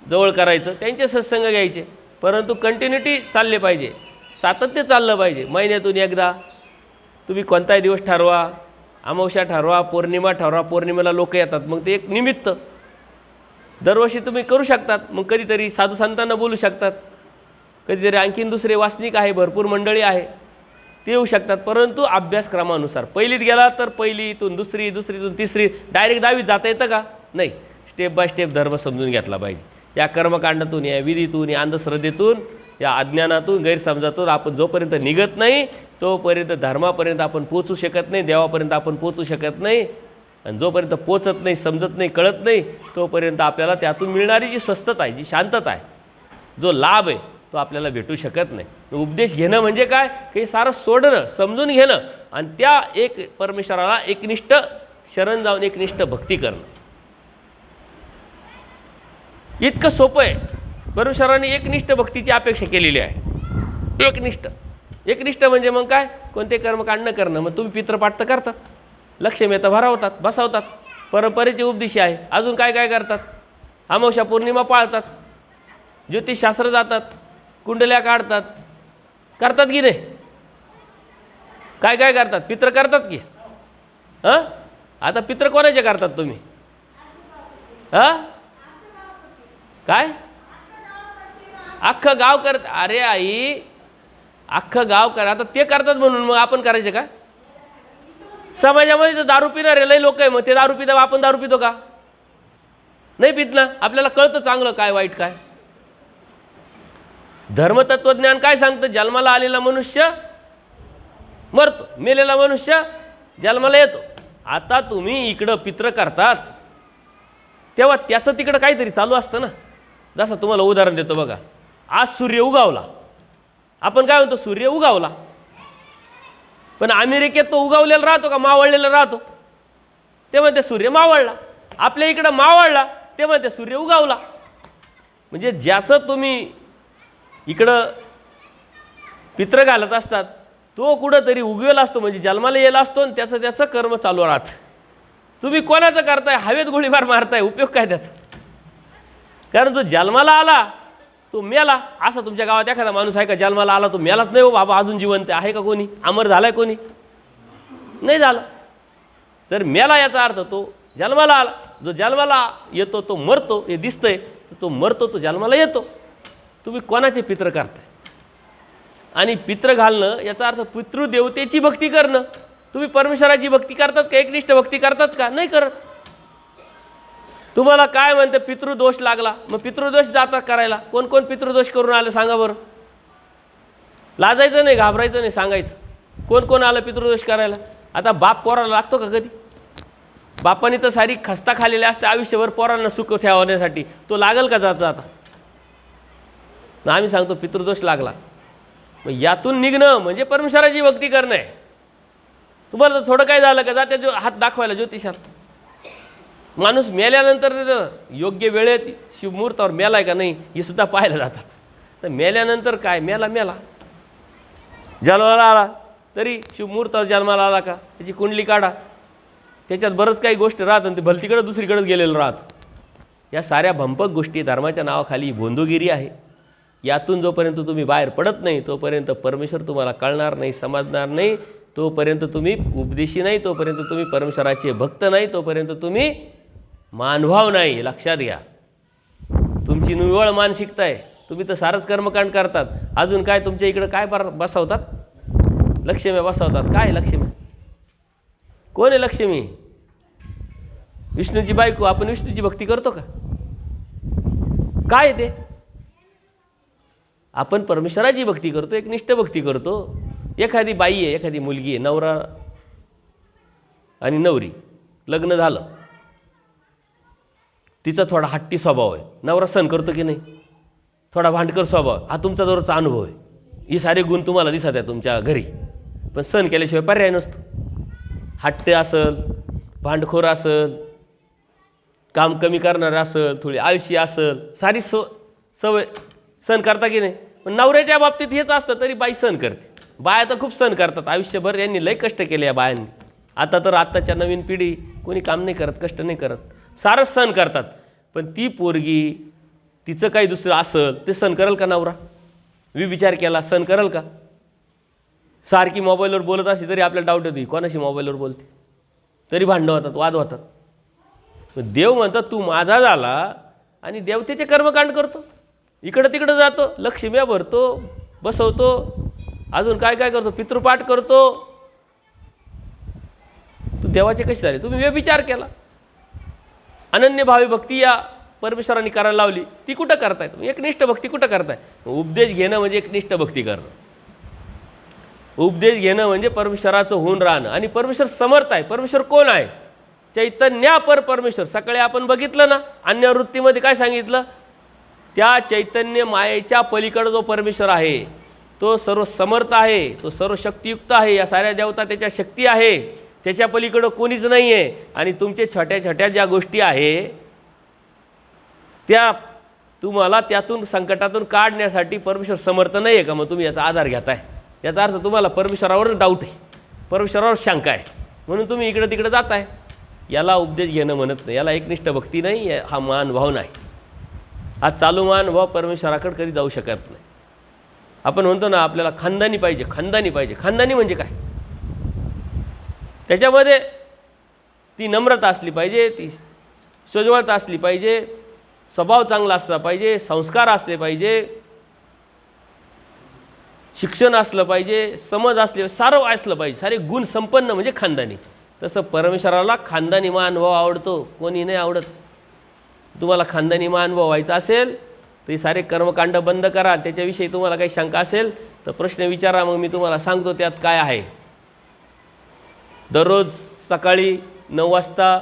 जवळ करायचं, त्यांचे सत्संग घ्यायचे. परंतु कंटिन्युटी चालले पाहिजे, सातत्य चाललं पाहिजे. महिन्यातून एकदा तुम्ही कोणताही दिवस ठरवा, अमावस्या ठरवा, पौर्णिमा ठरवा. पौर्णिमेला लोक येतात, मग ते एक निमित्त दरवर्षी तुम्ही करू शकतात. मग कधीतरी साधू संतांना बोलू शकतात, कधीतरी आणखीन दुसरे वासनिक आहे, भरपूर मंडळी आहे, ते येऊ शकतात. परंतु अभ्यासक्रमानुसार पहिलीत गेला तर पहिलीतून दुसरी, दुसरीतून तिसरी, डायरेक्ट 10वीत जाता येतं का? नाही. स्टेप बाय स्टेप धर्म समजून घेतला पाहिजे. या कर्मकांडातून, या विधीतून, या अंधश्रद्धेतून, या अज्ञानातून, गैरसमजातून आपण जोपर्यंत निघत नाही तोपर्यंत धर्मापर्यंत आपण पोचू शकत नाही, देवापर्यंत आपण पोचू शकत नाही. आणि जोपर्यंत पोचत नाही, समजत नाही, कळत नाही, तोपर्यंत आपल्याला त्यातून मिळणारी जी स्वस्थता आहे, जी शांतता आहे, जो लाभ आहे, तो आपल्याला भेटू शकत नाही. उपदेश घेणं म्हणजे काय? हे सारं सोडणं, समजून घेणं आणि त्या एक परमेश्वराला एकनिष्ठ शरण जाऊन एकनिष्ठ भक्ती करणं. इतकं सोपं आहे. परमेश्वराने एकनिष्ठ भक्तीची अपेक्षा केलेली आहे. एकनिष्ठ म्हणजे मग काय? कोणते कर्मकांड न करणं. मग तुम्ही पितृपाठ तर करतात, लक्ष्मीता भरावतात, बसवतात, परंपरेचे उपदेशी आहे. अजून काय काय करतात? अमावस्या पौर्णिमा पाळतात, ज्योतिषशास्त्र जातात, कुंडल्या काढतात, करतात की नाही? काय काय करतात? पितृ करतात की? हां, आता पितृ कोणाचे करतात तुम्ही? हां, काय? अख्खं गाव करत. अरे आई, अख्खं गाव कर. आता ते करतात म्हणून मग आपण करायचे का? समाजामध्ये तर दारू पिणारे लय लोक आहे, मग ते दारू पिता, आपण दारू पितो का? नाही पित ना. आपल्याला कळतं चांगलं काय वाईट काय. धर्मतत्वज्ञान काय सांगतं? जन्माला आलेला मनुष्य मरतो, मेलेला मनुष्य जन्माला येतो. आता तुम्ही इकडं पितृ करतात तेव्हा त्याचं तिकडं काहीतरी चालू असतं ना. जसं तुम्हाला उदाहरण देतो बघा. आज सूर्य उगावला, आपण काय म्हणतो? सूर्य उगावला. पण अमेरिकेत तो उगावलेला राहतो का मावळलेला राहतो? ते म्हणते सूर्य मावळला. आपल्या इकडं मावळला, ते म्हणते सूर्य उगावला. म्हणजे ज्याचं तुम्ही इकडं पितृ घालत असतात तो कुठंतरी उगवेला असतो, म्हणजे जन्माला येला असतो आणि त्याचं कर्म चालू राहतं. तुम्ही कोणाचं करताय? हवेत गोळीबार मारताय, उपयोग काय त्याचा? कारण जो जन्माला आला तो मेला. असा तुमच्या गावात एखादा माणूस आहे का जन्माला आला तो मेलाच नाही? हो बाबा, अजून जिवंत आहे का कोणी? अमर झालाय कोणी? नाही झालं. तर मेला याचा अर्थ तो जन्माला आला. जो जन्माला येतो तो मरतो, हे दिसतंय. तो मरतो, तो जन्माला येतो. तुम्ही कोणाचे पितृ करताय? आणि पितृ घालणं याचा अर्थ पितृदेवतेची भक्ती करणं. तुम्ही परमेश्वराची भक्ती करतात का? एकनिष्ठ भक्ती करतात का? नाही करत. तुम्हाला काय म्हणते? पितृदोष लागला. मग पितृदोष जातात करायला. कोण कोण पितृदोष करून आलं सांगा बरं? लाजायचं नाही, घाबरायचं नाही, सांगायचं. कोण कोण आलं पितृदोष करायला? आता बाप पोराला लागतो का कधी? बापाने तर सारी खस्ता खालेली असते आयुष्यभर पोरांना सुख ठेवण्यासाठी. तो लागल का जाता आता? आम्ही सांगतो पितृदोष लागला. मग यातून निघणं म्हणजे परमेश्वराची भक्ती करणं आहे. तुम्हाला तर थोडं काय झालं का जाते जो हात दाखवायला ज्योतिषात. माणूस मेल्यानंतर योग्य वेळेत शिवमुहूर्तावर मेलाय का नाही हे सुद्धा पाहायला जातात. तर मेल्यानंतर काय? मेला जन्माला आला तरी शिवमुहूर्तावर जन्माला आला का त्याची कुंडली काढा. त्याच्यात बरंच काही गोष्टी राहत आणि ते भलतीकडे दुसरीकडेच गेलेलं राहत. या साऱ्या भंपक गोष्टी धर्माच्या नावाखाली भोंदूगिरी आहे. यातून जोपर्यंत तुम्ही बाहेर पडत नाही तोपर्यंत परमेश्वर तुम्हाला कळणार नाही, समजणार नाही. तोपर्यंत तुम्ही उपदेशी नाही, तोपर्यंत तुम्ही परमेश्वराचे भक्त नाही, तोपर्यंत तुम्ही मानभाव नाही. लक्षात घ्या. तुमची निव्वळ मानसिकता आहे. तुम्ही तर सारंच कर्मकांड करतात. अजून काय तुमच्या इकडं काय बसवतात? लक्ष्मी बसवतात. काय लक्ष्मी? कोण आहे लक्ष्मी? विष्णूची बायको. आपण विष्णूची भक्ती करतो का? काय ते? आपण परमेश्वराची भक्ती करतो, एक निष्ठ भक्ती करतो. एखादी बाई आहे, एखादी मुलगी आहे, नवरा आणि नवरी, लग्न झालं, तिचा थोडा हट्टी स्वभाव आहे. नवरा सण करतो की नाही? थोडा भांडकर स्वभाव. हा तुमचा दररोजचा अनुभव आहे. हे सारे गुण तुम्हाला दिसत आहे तुमच्या घरी, पण सण केल्याशिवाय पर्याय नसतो. हट्टे असेल, भांडखोर असेल, काम कमी करणारं असेल, थोडी आळशी असेल, सारी सवय सण करता की नाही? पण नवऱ्याच्या बाबतीत हेच असतं, तरी बाई सण करते. बाया तर खूप सण करतात आयुष्यभर. यांनी लय कष्ट केले या बायांनी. आता तर आत्ताच्या नवीन पिढी कोणी काम नाही करत, कष्ट नाही करत, सारंच सण करतात. पण ती पोरगी, तिचं काही दुसरं असेल ते सण करेल का नवरा? विचार केला, सण करेल का? सारखी मोबाईलवर बोलत असली तरी आपल्याला डाऊट येते, कोणाशी मोबाईलवर बोलते, तरी भांडणं होतात, वाद होतात. देव म्हणतात तू माझा झाला, आणि देव त्याचे कर्मकांड करतो. इकडं तिकडं जातो, लक्ष्म्या भरतो, बसवतो, अजून काय काय करतो, पितृपाठ करतो. तू देवाचे कसे झाले? तुम्ही व्यभिचार केला. अनन्य भावी भक्ती या परमेश्वरांनी करायला लावली, ती कुठं करताय तुम्ही? एकनिष्ठ भक्ती कुठं करताय? उपदेश घेणं म्हणजे एकनिष्ठ भक्ती करणं. उपदेश घेणं म्हणजे परमेश्वराचं होऊन राहणं. आणि परमेश्वर समर्थ आहे. परमेश्वर कोण आहे? चैतन्यापर परमेश्वर. सकाळी आपण बघितलं ना, अन्यवृत्तीमध्ये काय सांगितलं? त्या चैतन्य मायेच्या पलीकडे जो परमेश्वर आहे, तो सर्व समर्थ आहे, तो सर्व शक्तियुक्त आहे. या साऱ्या देवता त्याच्या शक्ती आहे, त्याच्या पलीकडं कोणीच नाही आहे. आणि तुमचे छोट्या छोट्या ज्या गोष्टी आहे त्या तुम्हाला त्यातून संकटातून काढण्यासाठी परमेश्वर समर्थ नाही आहे का? मग तुम्ही याचा आधार घेताय. याचा अर्थ तुम्हाला परमेश्वरावरच डाऊट आहे, परमेश्वरावर शंका आहे, म्हणून तुम्ही इकडं तिकडं जाताय. याला उपदेश घेणं म्हणत नाही, याला एकनिष्ठ भक्ती नाही, हा मानभाव नाही. हा चालू मानभाव परमेश्वराकडे कधी जाऊ शकत नाही. आपण म्हणतो ना आपल्याला खानदानी पाहिजे, खानदानी पाहिजे. खानदानी म्हणजे काय? त्याच्यामध्ये ती नम्रता असली पाहिजे, ती सोज्वळता असली पाहिजे, स्वभाव चांगला असला पाहिजे, संस्कार असले पाहिजे, शिक्षण असलं पाहिजे, समज असले, सारं असलं पाहिजे, सारे गुण संपन्न म्हणजे खानदानी. तसं परमेश्वराला खानदानी मानभाव आवडतो, कोणी नाही आवडत. तुम्हाला खानदानी मानभाव व्हायचा असेल तर हे सारे कर्मकांड बंद करा. त्याच्याविषयी तुम्हाला काही शंका असेल तर प्रश्न विचारा, मग मी तुम्हाला सांगतो त्यात काय आहे. दररोज सकाळी 9 वाजता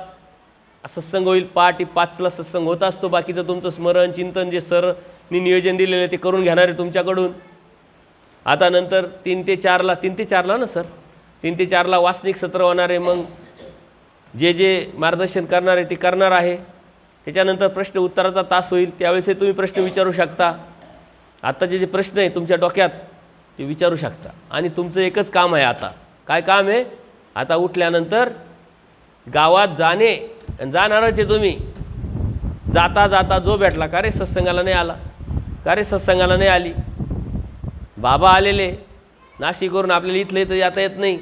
सत्संग होईल. पहाटे 5ला सत्संग होत असतो. बाकीचं तुमचं स्मरण चिंतन जे सरनी नियोजन दिलेलं आहे ते करून घेणार आहे तुमच्याकडून. आता नंतर 3 ते 4ला ना सर, 3 ते 4ला वाचनिक सत्र होणार आहे. मग जे मार्गदर्शन करणार आहे ते करणार आहे. त्याच्यानंतर प्रश्न उत्तराचा तास होईल. त्यावेळेस तुम्ही प्रश्न विचारू शकता. आत्ताचे जे प्रश्न आहे तुमच्या डोक्यात ते विचारू शकता. आणि तुमचं एकच काम आहे आता. काय काम आहे? आता उठल्यानंतर गावात जाणे, जाणारच आहे तुम्ही. जाता जाता जो भेटला, का रे सत्संगाला नाही आला, का रे सत्संगाला नाही आली, बाबा आलेले नाशिकवरून, आपल्याला इथलं इथं जाता येत नाही.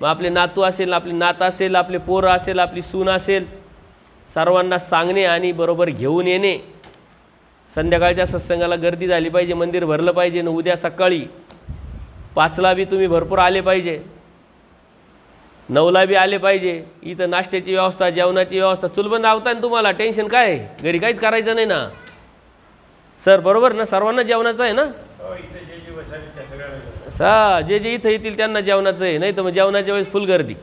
मग आपले नातू असेल, आपली नात असेल, आपले पोरं असेल, आपली सून असेल, सर्वांना सांगणे आणि बरोबर घेऊन येणे. संध्याकाळच्या सत्संगाला गर्दी झाली पाहिजे, मंदिर भरलं पाहिजे. न उद्या सकाळी 5ला बी तुम्ही भरपूर आले पाहिजे, 9ला बी आले पाहिजे. इथं नाश्त्याची व्यवस्था, जेवणाची व्यवस्था, चुलबंद आवता ना तुम्हाला. टेन्शन काय आहे? घरी काहीच करायचं नाही ना सर, बरोबर ना? सर्वांना जेवणाचं आहे ना? जे इथं येतील त्यांना जेवणाचं आहे. नाही तर मग जेवणाच्या वेळेस फुल गर्दी.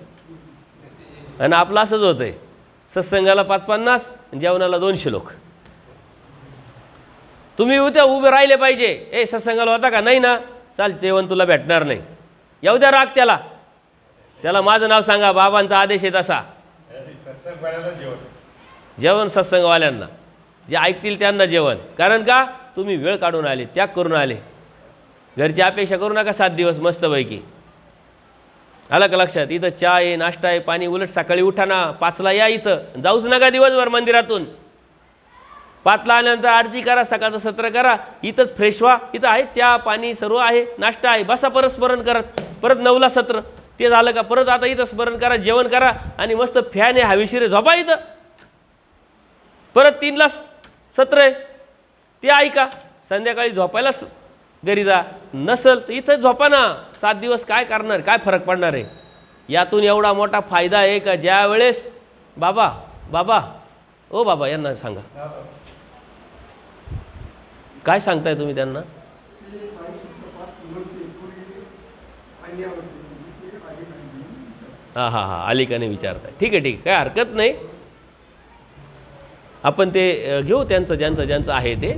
आणि आपलं असंच होतं आहे, सत्संगाला 550, जेवणाला 200 लोक. तुम्ही उद्या उभे राहिले पाहिजे. ए सत्संगाला होता का? नाही ना, चाल जेवण तुला भेटणार नाही. येऊ द्या राग त्याला माझं नाव सांगा, बाबांचा आदेश आहे तसा. जेवण सत्संगवाल्यांना, जे ऐकतील त्यांना जेवण. कारण का? तुम्ही वेळ काढून आले, त्याग करून आले. घरची अपेक्षा करू नका 7 दिवस मस्तपैकी. आलं का लक्षात? इथं चहा आहे, नाश्ता आहे, पाणी. उलट सकाळी उठा ना, 5ला या. इथं जाऊच नका दिवसभर मंदिरातून. 5ला आल्यानंतर आरती करा, सकाळचं सत्र करा, इथंच फ्रेश व्हा. इथं आहे चहा पाणी सर्व आहे, नाश्ता आहे. बसा परस्मरण करत. परत 9ला सत्र. ते झालं का परत आता इथं स्मरण करा, जेवण करा आणि मस्त फॅन आहे, हवेशीर झोपा इथं. परत 3ला सत्र आहे ते ऐका, संध्याकाळी झोपायला घरी जा. नसल तर इथं झोपा ना. 7 दिवस काय करणार, काय फरक पडणार आहे. यातून एवढा मोठा फायदा आहे का ज्या वेळेस बाबा बाबा ओ बाबा यांना सांगा, काय सांगताय तुम्ही त्यांना. हां हां हां आली का नाही विचारताय. ठीक आहे ठीक आहे, काय हरकत नाही. आपण ते घेऊ त्यांचं ज्यांचं आहे ते.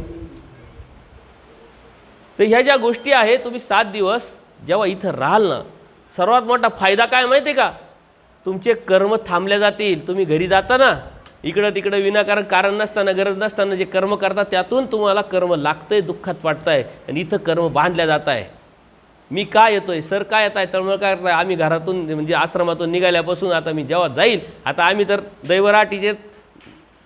तर ह्या ज्या गोष्टी आहेत, तुम्ही 7 दिवस जेव्हा इथं राहाल ना, सर्वात मोठा फायदा काय माहिती आहे का, तुमचे कर्म थांबले जातील. तुम्ही घरी जाता ना, इकडं तिकडं विनाकारण कारण नसताना गरज नसताना जे कर्म करता त्यातून तुम्हाला कर्म लागतंय, दुःखात वाटतंय, आणि इथं कर्म बांधल्या जात आहे. मी काय येतोय, सर काय येत आहे, तळमळ काय करताय. आम्ही घरातून म्हणजे आश्रमातून निघाल्यापासून आता मी जेव्हा जाईल, आता आम्ही तर दैवराटीचे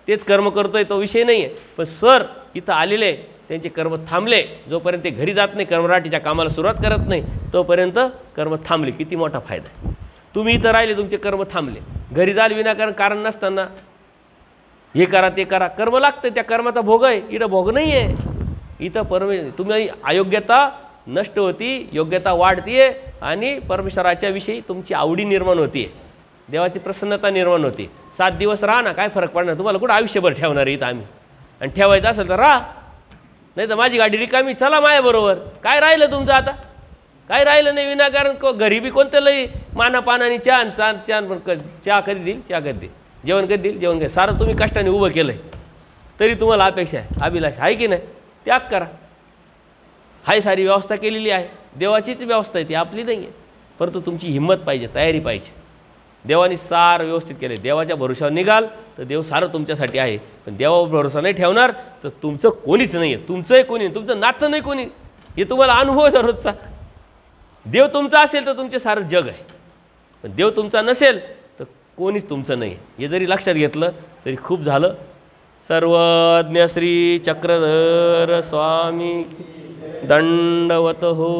तेच कर्म करतोय, तो विषय नाही आहे. पण सर इथं आलेले, त्यांचे कर्म थांबले. जोपर्यंत ते घरी जात नाही, कर्मराटीच्या कामाला सुरुवात करत नाही, तोपर्यंत कर्म थांबले. किती मोठा फायदा आहे. तुम्ही इथं राहिले, तुमचे कर्म थांबले. घरी जाल विनाकारण कारण नसताना हे करा ते करा, कर्म लागतं, त्या कर्माचा भोग आहे. इथं भोग नाही आहे. इथं तुम्ही अयोग्यता नष्ट होती, योग्यता वाढतीये, आणि परमेश्वराच्या विषयी तुमची आवडी निर्माण होती, देवाची प्रसन्नता निर्माण होती. 7 दिवस राहा ना, काय फरक पडणार. तुम्हाला कुठं आयुष्यभर ठेवणार इथं आम्ही, आणि ठेवायचं असेल तर राहा, नाही तर माझी गाडी रिकामी, चला माझ्याबरोबर. काय राहिलं तुमचं आता, काय राहिलं नाही. विनाकारण घरी बी कोणतं लई मानापानाने छान छान छान, पण चहा कधी देईल, चहा कधी देईल, जेवण कधी देईल, जेवण कधी. सारं तुम्ही कष्टाने उभं केलं आहे, तरी तुम्हाला अपेक्षा आहे, अभिलाष आहे की नाही. त्याग करा. हाय सारी व्यवस्था केलेली आहे, देवाचीच व्यवस्था आहे, ती आपली नाही आहे. परंतु तुमची हिंमत पाहिजे, तयारी पाहिजे. देवाने सार व्यवस्थित केले. देवाच्या भरोशावर निघाल तर देव सारं तुमच्यासाठी आहे. पण देवावर भरोसा नाही ठेवणार तर तुमचं कोणीच नाही आहे. तुमचंही कोणी, तुमचं नातं नाही कोणी, हे तुम्हाला अनुभव आहे रोजचा. देव तुमचा असेल तर तुमचे सारं जग आहे, पण देव तुमचा नसेल तर कोणीच तुमचं नाही. हे जरी लक्षात घेतलं तरी खूप झालं. सर्वज्ञ श्री चक्रधर स्वामी दंडवत हो.